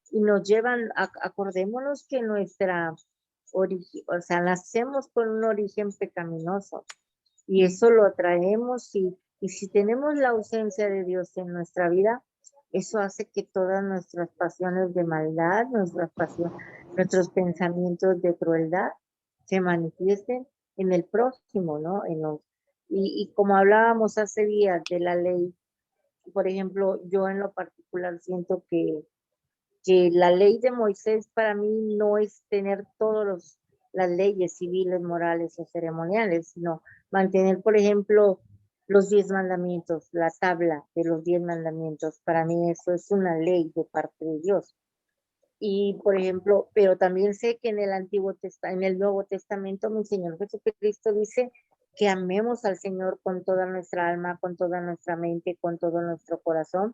y nos llevan, acordémonos que nuestra origen, o sea, nacemos con un origen pecaminoso y eso lo traemos y si tenemos la ausencia de Dios en nuestra vida, eso hace que todas nuestras pasiones de maldad, nuestras pasiones, nuestros pensamientos de crueldad se manifiesten en el próximo, ¿no? Y como hablábamos hace días de la ley, por ejemplo, yo en lo particular siento que la ley de Moisés para mí no es tener todas las leyes civiles, morales o ceremoniales, sino mantener, por ejemplo, los 10 mandamientos, la tabla de los 10 mandamientos. Para mí eso es una ley de parte de Dios. Y, por ejemplo, pero también sé que en el Nuevo Testamento mi Señor Jesucristo dice que amemos al Señor con toda nuestra alma, con toda nuestra mente, con todo nuestro corazón,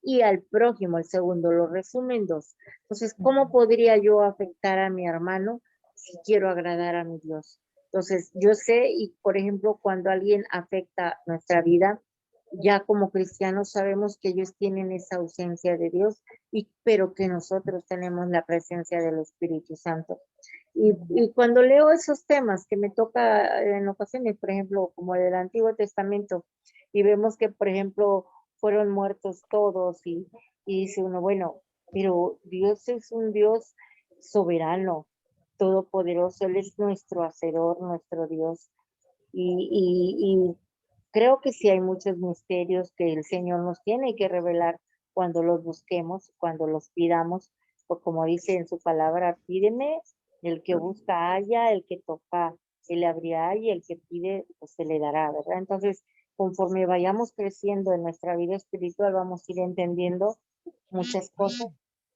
y al prójimo, el segundo, lo resume en 2. Entonces, ¿cómo podría yo afectar a mi hermano si quiero agradar a mi Dios? Entonces, yo sé, y por ejemplo, cuando alguien afecta nuestra vida, ya como cristianos sabemos que ellos tienen esa ausencia de Dios, pero que nosotros tenemos la presencia del Espíritu Santo. Y cuando leo esos temas que me toca en ocasiones, por ejemplo, como el del Antiguo Testamento, y vemos que, por ejemplo, fueron muertos todos, y dice uno, bueno, pero Dios es un Dios soberano, todopoderoso, Él es nuestro hacedor, nuestro Dios. Y creo que sí hay muchos misterios que el Señor nos tiene que revelar cuando los busquemos, cuando los pidamos, o como dice en su palabra, pídeme, el que busca halla, el que toca se le abrirá y el que pide pues se le dará, ¿verdad? Entonces, conforme vayamos creciendo en nuestra vida espiritual, vamos a ir entendiendo muchas cosas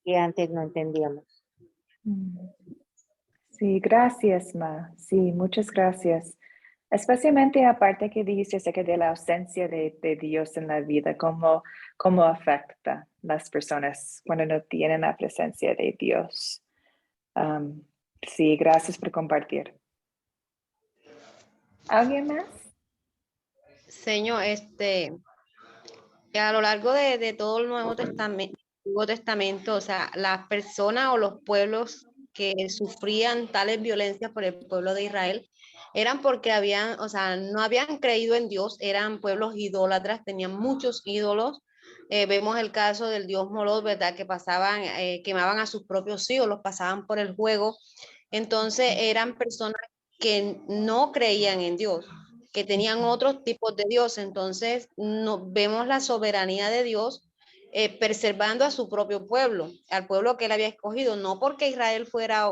que antes no entendíamos. Sí, gracias, Ma. Sí, muchas gracias. Especialmente aparte que dijiste acerca de la ausencia de Dios en la vida, cómo afecta a las personas cuando no tienen la presencia de Dios. Sí, gracias por compartir. ¿Alguien más? Señor, que a lo largo de todo el Nuevo Testamento, o sea, las personas o los pueblos que sufrían tales violencias por el pueblo de Israel eran porque o sea, no habían creído en Dios, eran pueblos idólatras, tenían muchos ídolos. Vemos el caso del dios Molot, ¿verdad? Que quemaban a sus propios hijos, los pasaban por el juego. Entonces eran personas que no creían en Dios, que tenían otros tipos de Dios. Entonces vemos la soberanía de Dios preservando a su propio pueblo, al pueblo que él había escogido, no porque Israel fuera,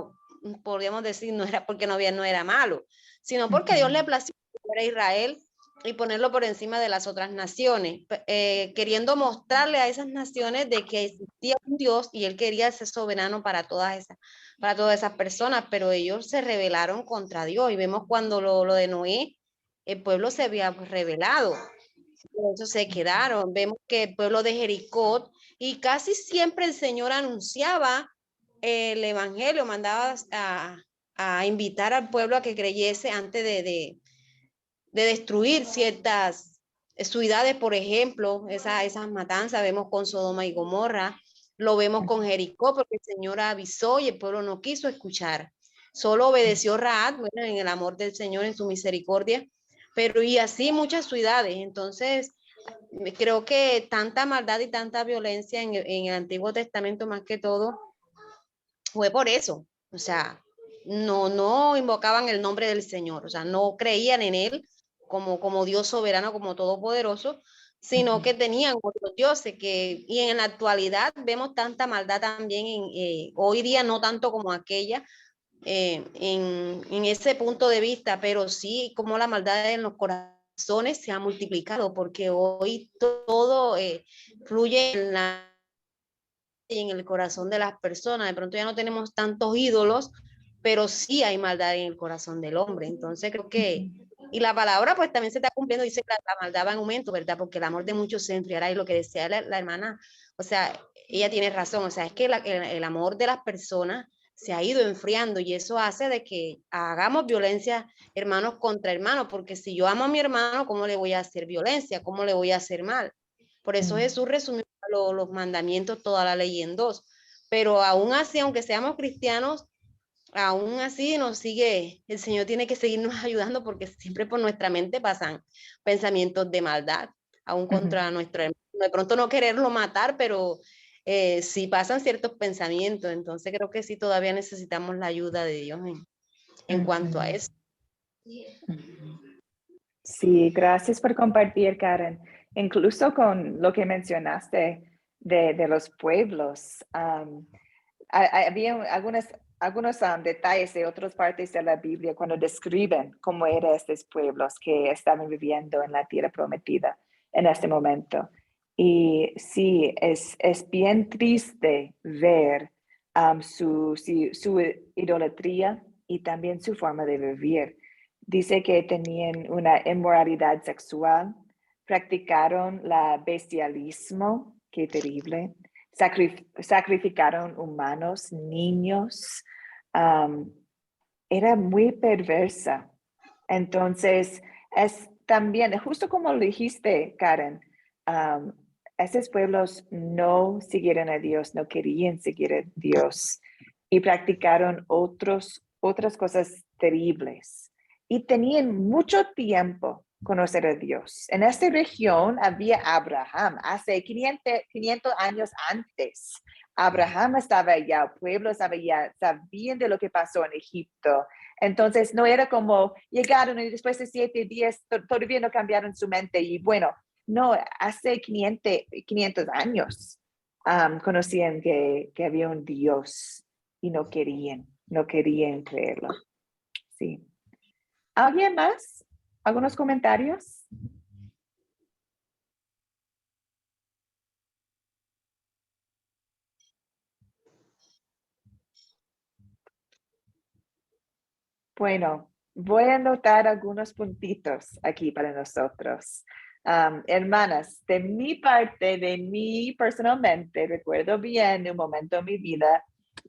podríamos decir, no era porque no era malo, sino porque Dios le plació que fuera Israel y ponerlo por encima de las otras naciones, queriendo mostrarle a esas naciones de que existía un Dios y él quería ser soberano para todas esas personas, pero ellos se rebelaron contra Dios y vemos cuando lo de Noé, el pueblo se había rebelado, por eso se quedaron. Vemos que el pueblo de Jericó, y casi siempre el Señor anunciaba el evangelio, mandaba a invitar al pueblo a que creyese antes de destruir ciertas ciudades, por ejemplo, esas matanzas, vemos con Sodoma y Gomorra, lo vemos con Jericó, porque el Señor avisó y el pueblo no quiso escuchar. Solo obedeció Rahab, bueno, en el amor del Señor, en su misericordia, pero y así muchas ciudades. Entonces, creo que tanta maldad y tanta violencia en el Antiguo Testamento, más que todo, fue por eso. O sea, no invocaban el nombre del Señor, o sea, no creían en él como Dios soberano, como todopoderoso, sino que tenían otros dioses y en la actualidad vemos tanta maldad también, hoy día no tanto como aquella, en ese punto de vista, pero sí como la maldad en los corazones se ha multiplicado, porque hoy todo fluye en el corazón de las personas. De pronto ya no tenemos tantos ídolos, pero sí hay maldad en el corazón del hombre. Entonces creo que, y la palabra pues también se está cumpliendo, dice que la maldad va en aumento, ¿verdad? Porque el amor de muchos se enfriará, y lo que decía la hermana, o sea, ella tiene razón, o sea, es que el amor de las personas se ha ido enfriando, y eso hace de que hagamos violencia hermanos contra hermanos, porque si yo amo a mi hermano, ¿cómo le voy a hacer violencia? ¿Cómo le voy a hacer mal? Por eso Jesús resumió los mandamientos, toda la ley en 2. Pero aún así, aunque seamos cristianos, aún así nos sigue, el Señor tiene que seguirnos ayudando, porque siempre por nuestra mente pasan pensamientos de maldad, aún contra nuestro hermano. De pronto no quererlo matar, pero sí pasan ciertos pensamientos. Entonces creo que sí todavía necesitamos la ayuda de Dios en cuanto a eso. Sí, gracias por compartir, Karen. Incluso con lo que mencionaste de los pueblos, había algunos detalles de otras partes de la Biblia cuando describen cómo eran estos pueblos que estaban viviendo en la tierra prometida en este momento. Y sí, es bien triste ver su idolatría y también su forma de vivir. Dice que tenían una inmoralidad sexual, practicaron la bestialismo, qué terrible, sacrificaron humanos, niños, era muy perversa. Entonces, es también, justo como lo dijiste, Karen, esos pueblos no siguieron a Dios, no querían seguir a Dios y practicaron otras cosas terribles. Y tenían mucho tiempo conocer a Dios. En esta región había Abraham hace 500 años antes. Abraham estaba allá, el pueblo estaba allá, sabían de lo que pasó en Egipto. Entonces no era como llegaron y después de 7 días todavía no cambiaron su mente. Y bueno, no, hace 500 años conocían que había un Dios y no querían creerlo. Sí. ¿Alguien más? ¿Algunos comentarios? Bueno, voy a anotar algunos puntitos aquí para nosotros. Hermanas, de mi parte, de mí personalmente, recuerdo bien un momento en mi vida,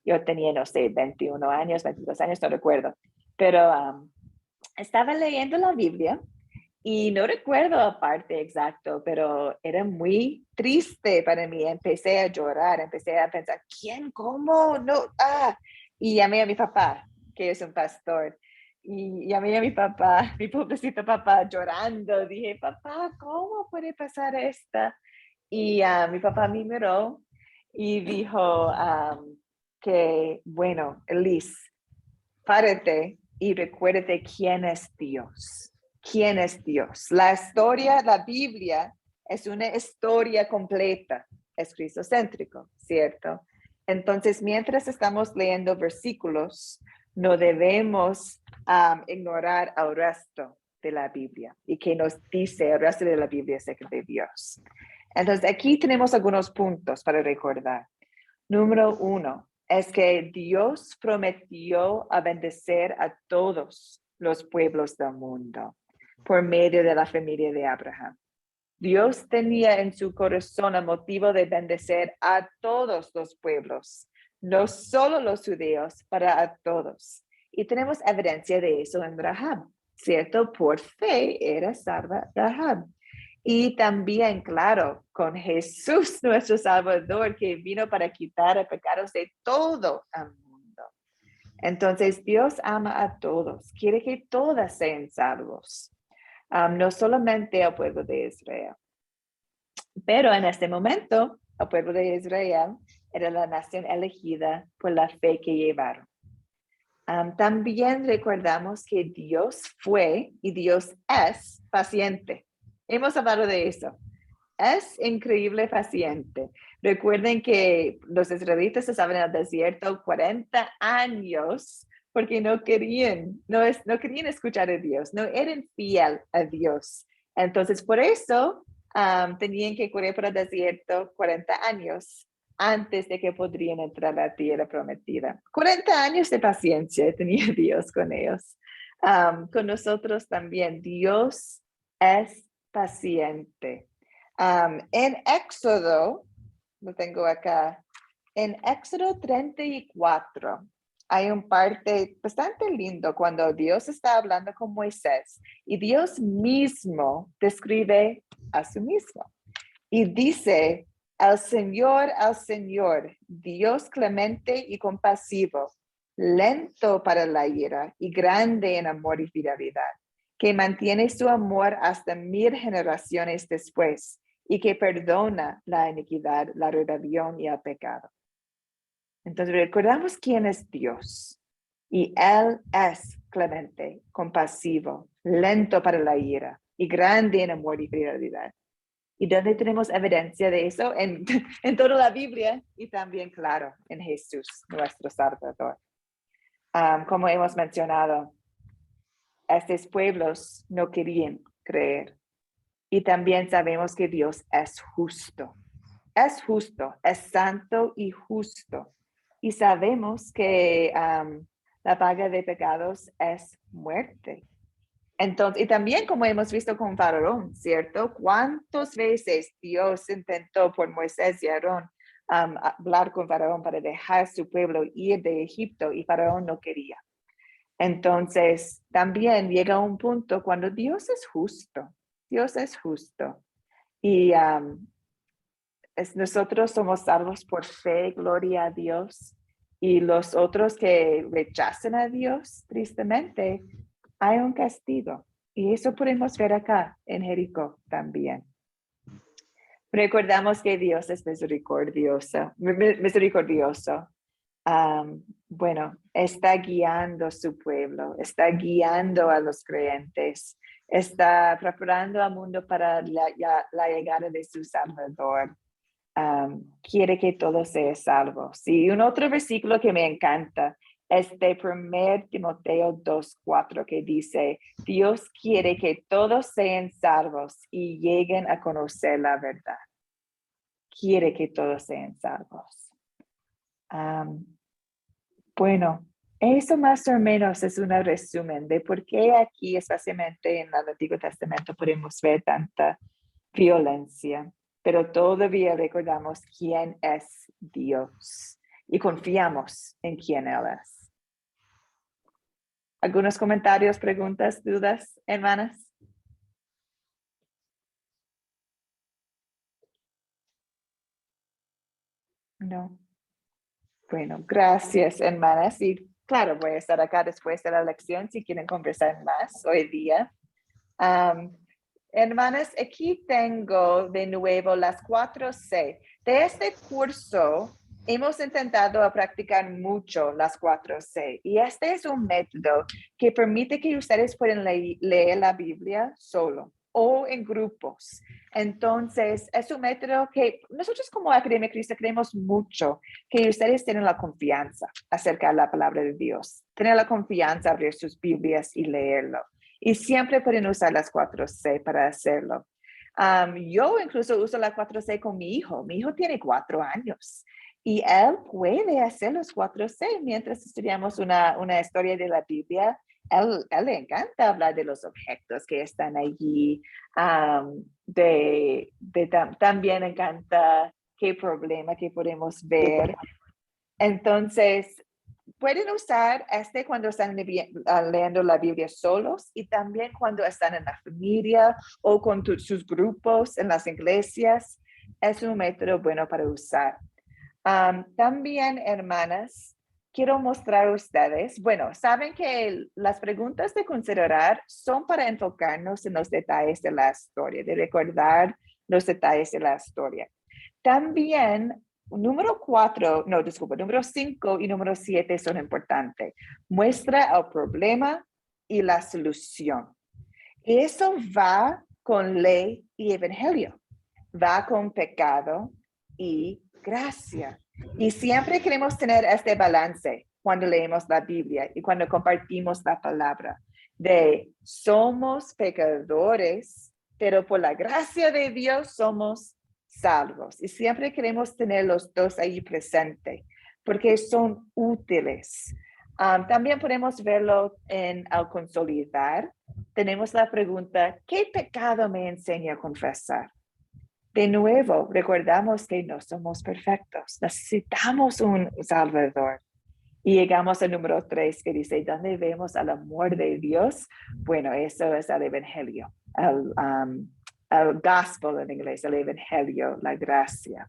yo tenía, no sé, 21 años, 22 años, no recuerdo, pero estaba leyendo la Biblia y no recuerdo la parte exacto, pero era muy triste para mí. Empecé a llorar, empecé a pensar, ¿quién? ¿Cómo? No, y llamé a mi papá, que es un pastor, y llamé a mi papá, mi pobrecito papá, llorando. Dije, papá, ¿cómo puede pasar esta? Y mi papá me miró y dijo que, bueno, Liz, párate y recuérdate quién es Dios. ¿Quién es Dios? La historia, la Biblia es una historia completa, es cristocéntrico, ¿cierto? Entonces, mientras estamos leyendo versículos, no debemos ignorar al resto. de la Biblia y que nos dice el resto de la Biblia acerca de Dios. Entonces, aquí tenemos algunos puntos para recordar. Número 1 es que Dios prometió a bendecir a todos los pueblos del mundo por medio de la familia de Abraham. Dios tenía en su corazón el motivo de bendecir a todos los pueblos, no solo los judíos, para a todos. Y tenemos evidencia de eso en Rahab, ¿cierto? Por fe era salva Rahab. Y también, claro, con Jesús, nuestro Salvador, que vino para quitar los pecados de todo el mundo. Entonces, Dios ama a todos, quiere que todas sean salvos. No solamente al pueblo de Israel. Pero en este momento, el pueblo de Israel era la nación elegida por la fe que llevaron. También recordamos que Dios fue y Dios es paciente. Hemos hablado de eso. Es increíble paciente. Recuerden que los israelitas estaban en el desierto 40 años porque no querían escuchar a Dios, no eran fiel a Dios. Entonces, por eso tenían que correr por el desierto 40 años antes de que podrían entrar a la tierra prometida. 40 años de paciencia tenía Dios con ellos. Con nosotros también, Dios es paciente. En Éxodo, lo tengo acá, en Éxodo 34, hay un parte bastante lindo cuando Dios está hablando con Moisés y Dios mismo describe a sí mismo. Y dice, al Señor, Dios clemente y compasivo, lento para la ira y grande en amor y fidelidad, que mantiene su amor hasta 1000 generaciones después y que perdona la iniquidad, la rebelión y el pecado. Entonces recordamos quién es Dios y Él es clemente, compasivo, lento para la ira y grande en amor y fidelidad. ¿Y dónde tenemos evidencia de eso? En toda la Biblia y también, claro, en Jesús, nuestro Salvador. Como hemos mencionado, estos pueblos no querían creer. Y también sabemos que Dios es justo. Es justo, es santo y justo. Y sabemos que la paga de pecados es muerte. Entonces, y también como hemos visto con Faraón, ¿cierto? ¿Cuántas veces Dios intentó por Moisés y Aarón hablar con Faraón para dejar su pueblo ir de Egipto y Faraón no quería? Entonces, también llega un punto cuando Dios es justo. Dios es justo. Y nosotros somos salvos por fe, gloria a Dios. Y los otros que rechazan a Dios, tristemente, hay un castigo. Y eso podemos ver acá en Jericó también. Recordamos que Dios es misericordioso. Bueno, está guiando a su pueblo, está guiando a los creyentes, está preparando al mundo para la llegada de su Salvador. Quiere que todos sean salvos. Y un otro versículo que me encanta es de 1 Timoteo 2:4 que dice, Dios quiere que todos sean salvos y lleguen a conocer la verdad. Quiere que todos sean salvos. Bueno, eso más o menos es un resumen de por qué aquí, especialmente en el Antiguo Testamento, podemos ver tanta violencia, pero todavía recordamos quién es Dios y confiamos en quién Él es. ¿Algunos comentarios, preguntas, dudas, hermanas? No. Bueno, gracias, hermanas. Y claro, voy a estar acá después de la lección si quieren conversar más hoy día. Hermanas, aquí tengo de nuevo las 4C. De este curso hemos intentado practicar mucho las 4C y este es un método que permite que ustedes puedan leer la Biblia solo o en grupos. Entonces, es un método que nosotros como Academia Cristo creemos mucho que ustedes tienen la confianza acerca de la palabra de Dios. Tener la confianza, abrir sus Biblias y leerlo. Y siempre pueden usar las 4C para hacerlo. Yo incluso uso la 4C con mi hijo. Mi hijo tiene 4 años y él puede hacer los 4C mientras estudiamos una historia de la Biblia. Él le encanta hablar de los objetos que están allí. También encanta qué problema que podemos ver. Entonces, pueden usar cuando están leyendo la Biblia solos y también cuando están en la familia o con sus grupos en las iglesias. Es un método bueno para usar. También, hermanas, quiero mostrar a ustedes, bueno, saben que las preguntas de considerar son para enfocarnos en los detalles de la historia, de recordar los detalles de la historia. También, número 5 y número 7 son importantes. Muestra el problema y la solución. Y eso va con ley y evangelio. Va con pecado y gracia. Y siempre queremos tener este balance cuando leemos la Biblia y cuando compartimos la palabra. De somos pecadores, pero por la gracia de Dios somos salvos. Y siempre queremos tener los dos ahí presentes porque son útiles. También podemos verlo al consolidar. Tenemos la pregunta, ¿qué pecado me enseña a confesar? De nuevo, recordamos que no somos perfectos. Necesitamos un Salvador. Y llegamos al número 3 que dice, ¿dónde vemos el amor de Dios? Bueno, eso es el evangelio, el gospel en inglés, el evangelio, la gracia.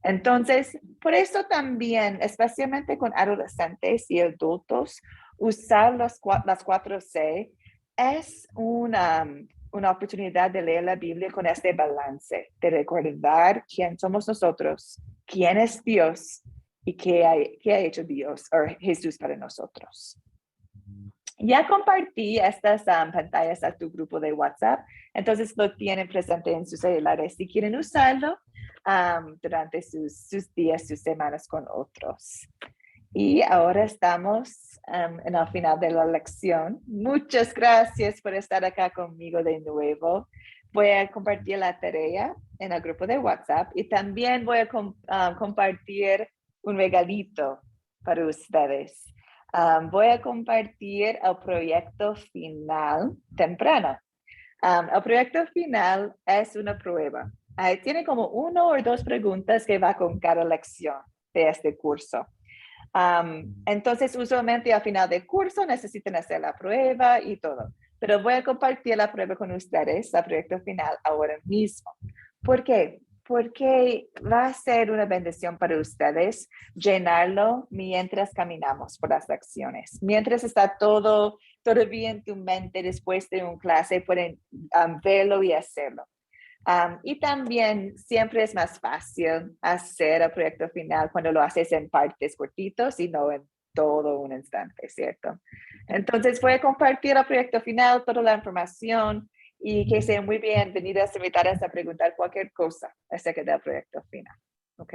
Entonces, por eso también, especialmente con adolescentes y adultos, usar las 4C es una oportunidad de leer la Biblia con este balance, de recordar quién somos nosotros, quién es Dios y qué ha hecho Dios o Jesús para nosotros. Ya compartí estas pantallas a tu grupo de WhatsApp, entonces lo tienen presente en sus celulares si quieren usarlo durante sus días, sus semanas con otros. Y ahora estamos en el final de la lección. Muchas gracias por estar acá conmigo de nuevo. Voy a compartir la tarea en el grupo de WhatsApp y también voy a compartir un regalito para ustedes. Voy a compartir el proyecto final temprano. El proyecto final es una prueba. Tiene como 1 o 2 preguntas que va con cada lección de este curso. Entonces, usualmente al final del curso necesitan hacer la prueba y todo. Pero voy a compartir la prueba con ustedes, el proyecto final, ahora mismo. ¿Por qué? Porque va a ser una bendición para ustedes llenarlo mientras caminamos por las lecciones. Mientras está todo todavía en tu mente después de una clase, pueden verlo y hacerlo. Y también siempre es más fácil hacer el proyecto final cuando lo haces en partes cortitos y no en todo un instante, ¿cierto? Entonces voy a compartir el proyecto final, toda la información y que sean muy bienvenidas, invitadas a preguntar cualquier cosa acerca del proyecto final, ¿ok?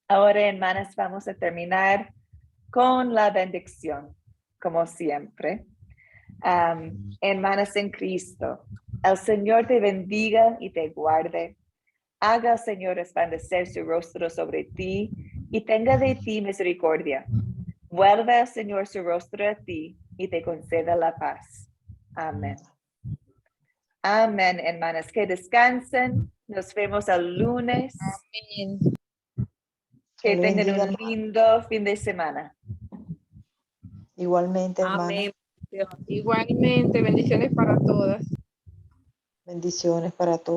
Ahora, hermanas, vamos a terminar con la bendición, como siempre. Hermanas en Cristo, el Señor te bendiga y te guarde. Haga el Señor resplandecer su rostro sobre ti y tenga de ti misericordia. Vuelva el Señor su rostro a ti y te conceda la paz. Amén. Amén, hermanas. Que descansen. Nos vemos el lunes. Amén. Que Dios tengan bendiga, un hermana. lindo fin de semana. Igualmente, hermana. Amén. Igualmente, bendiciones para todas. Bendiciones para todos.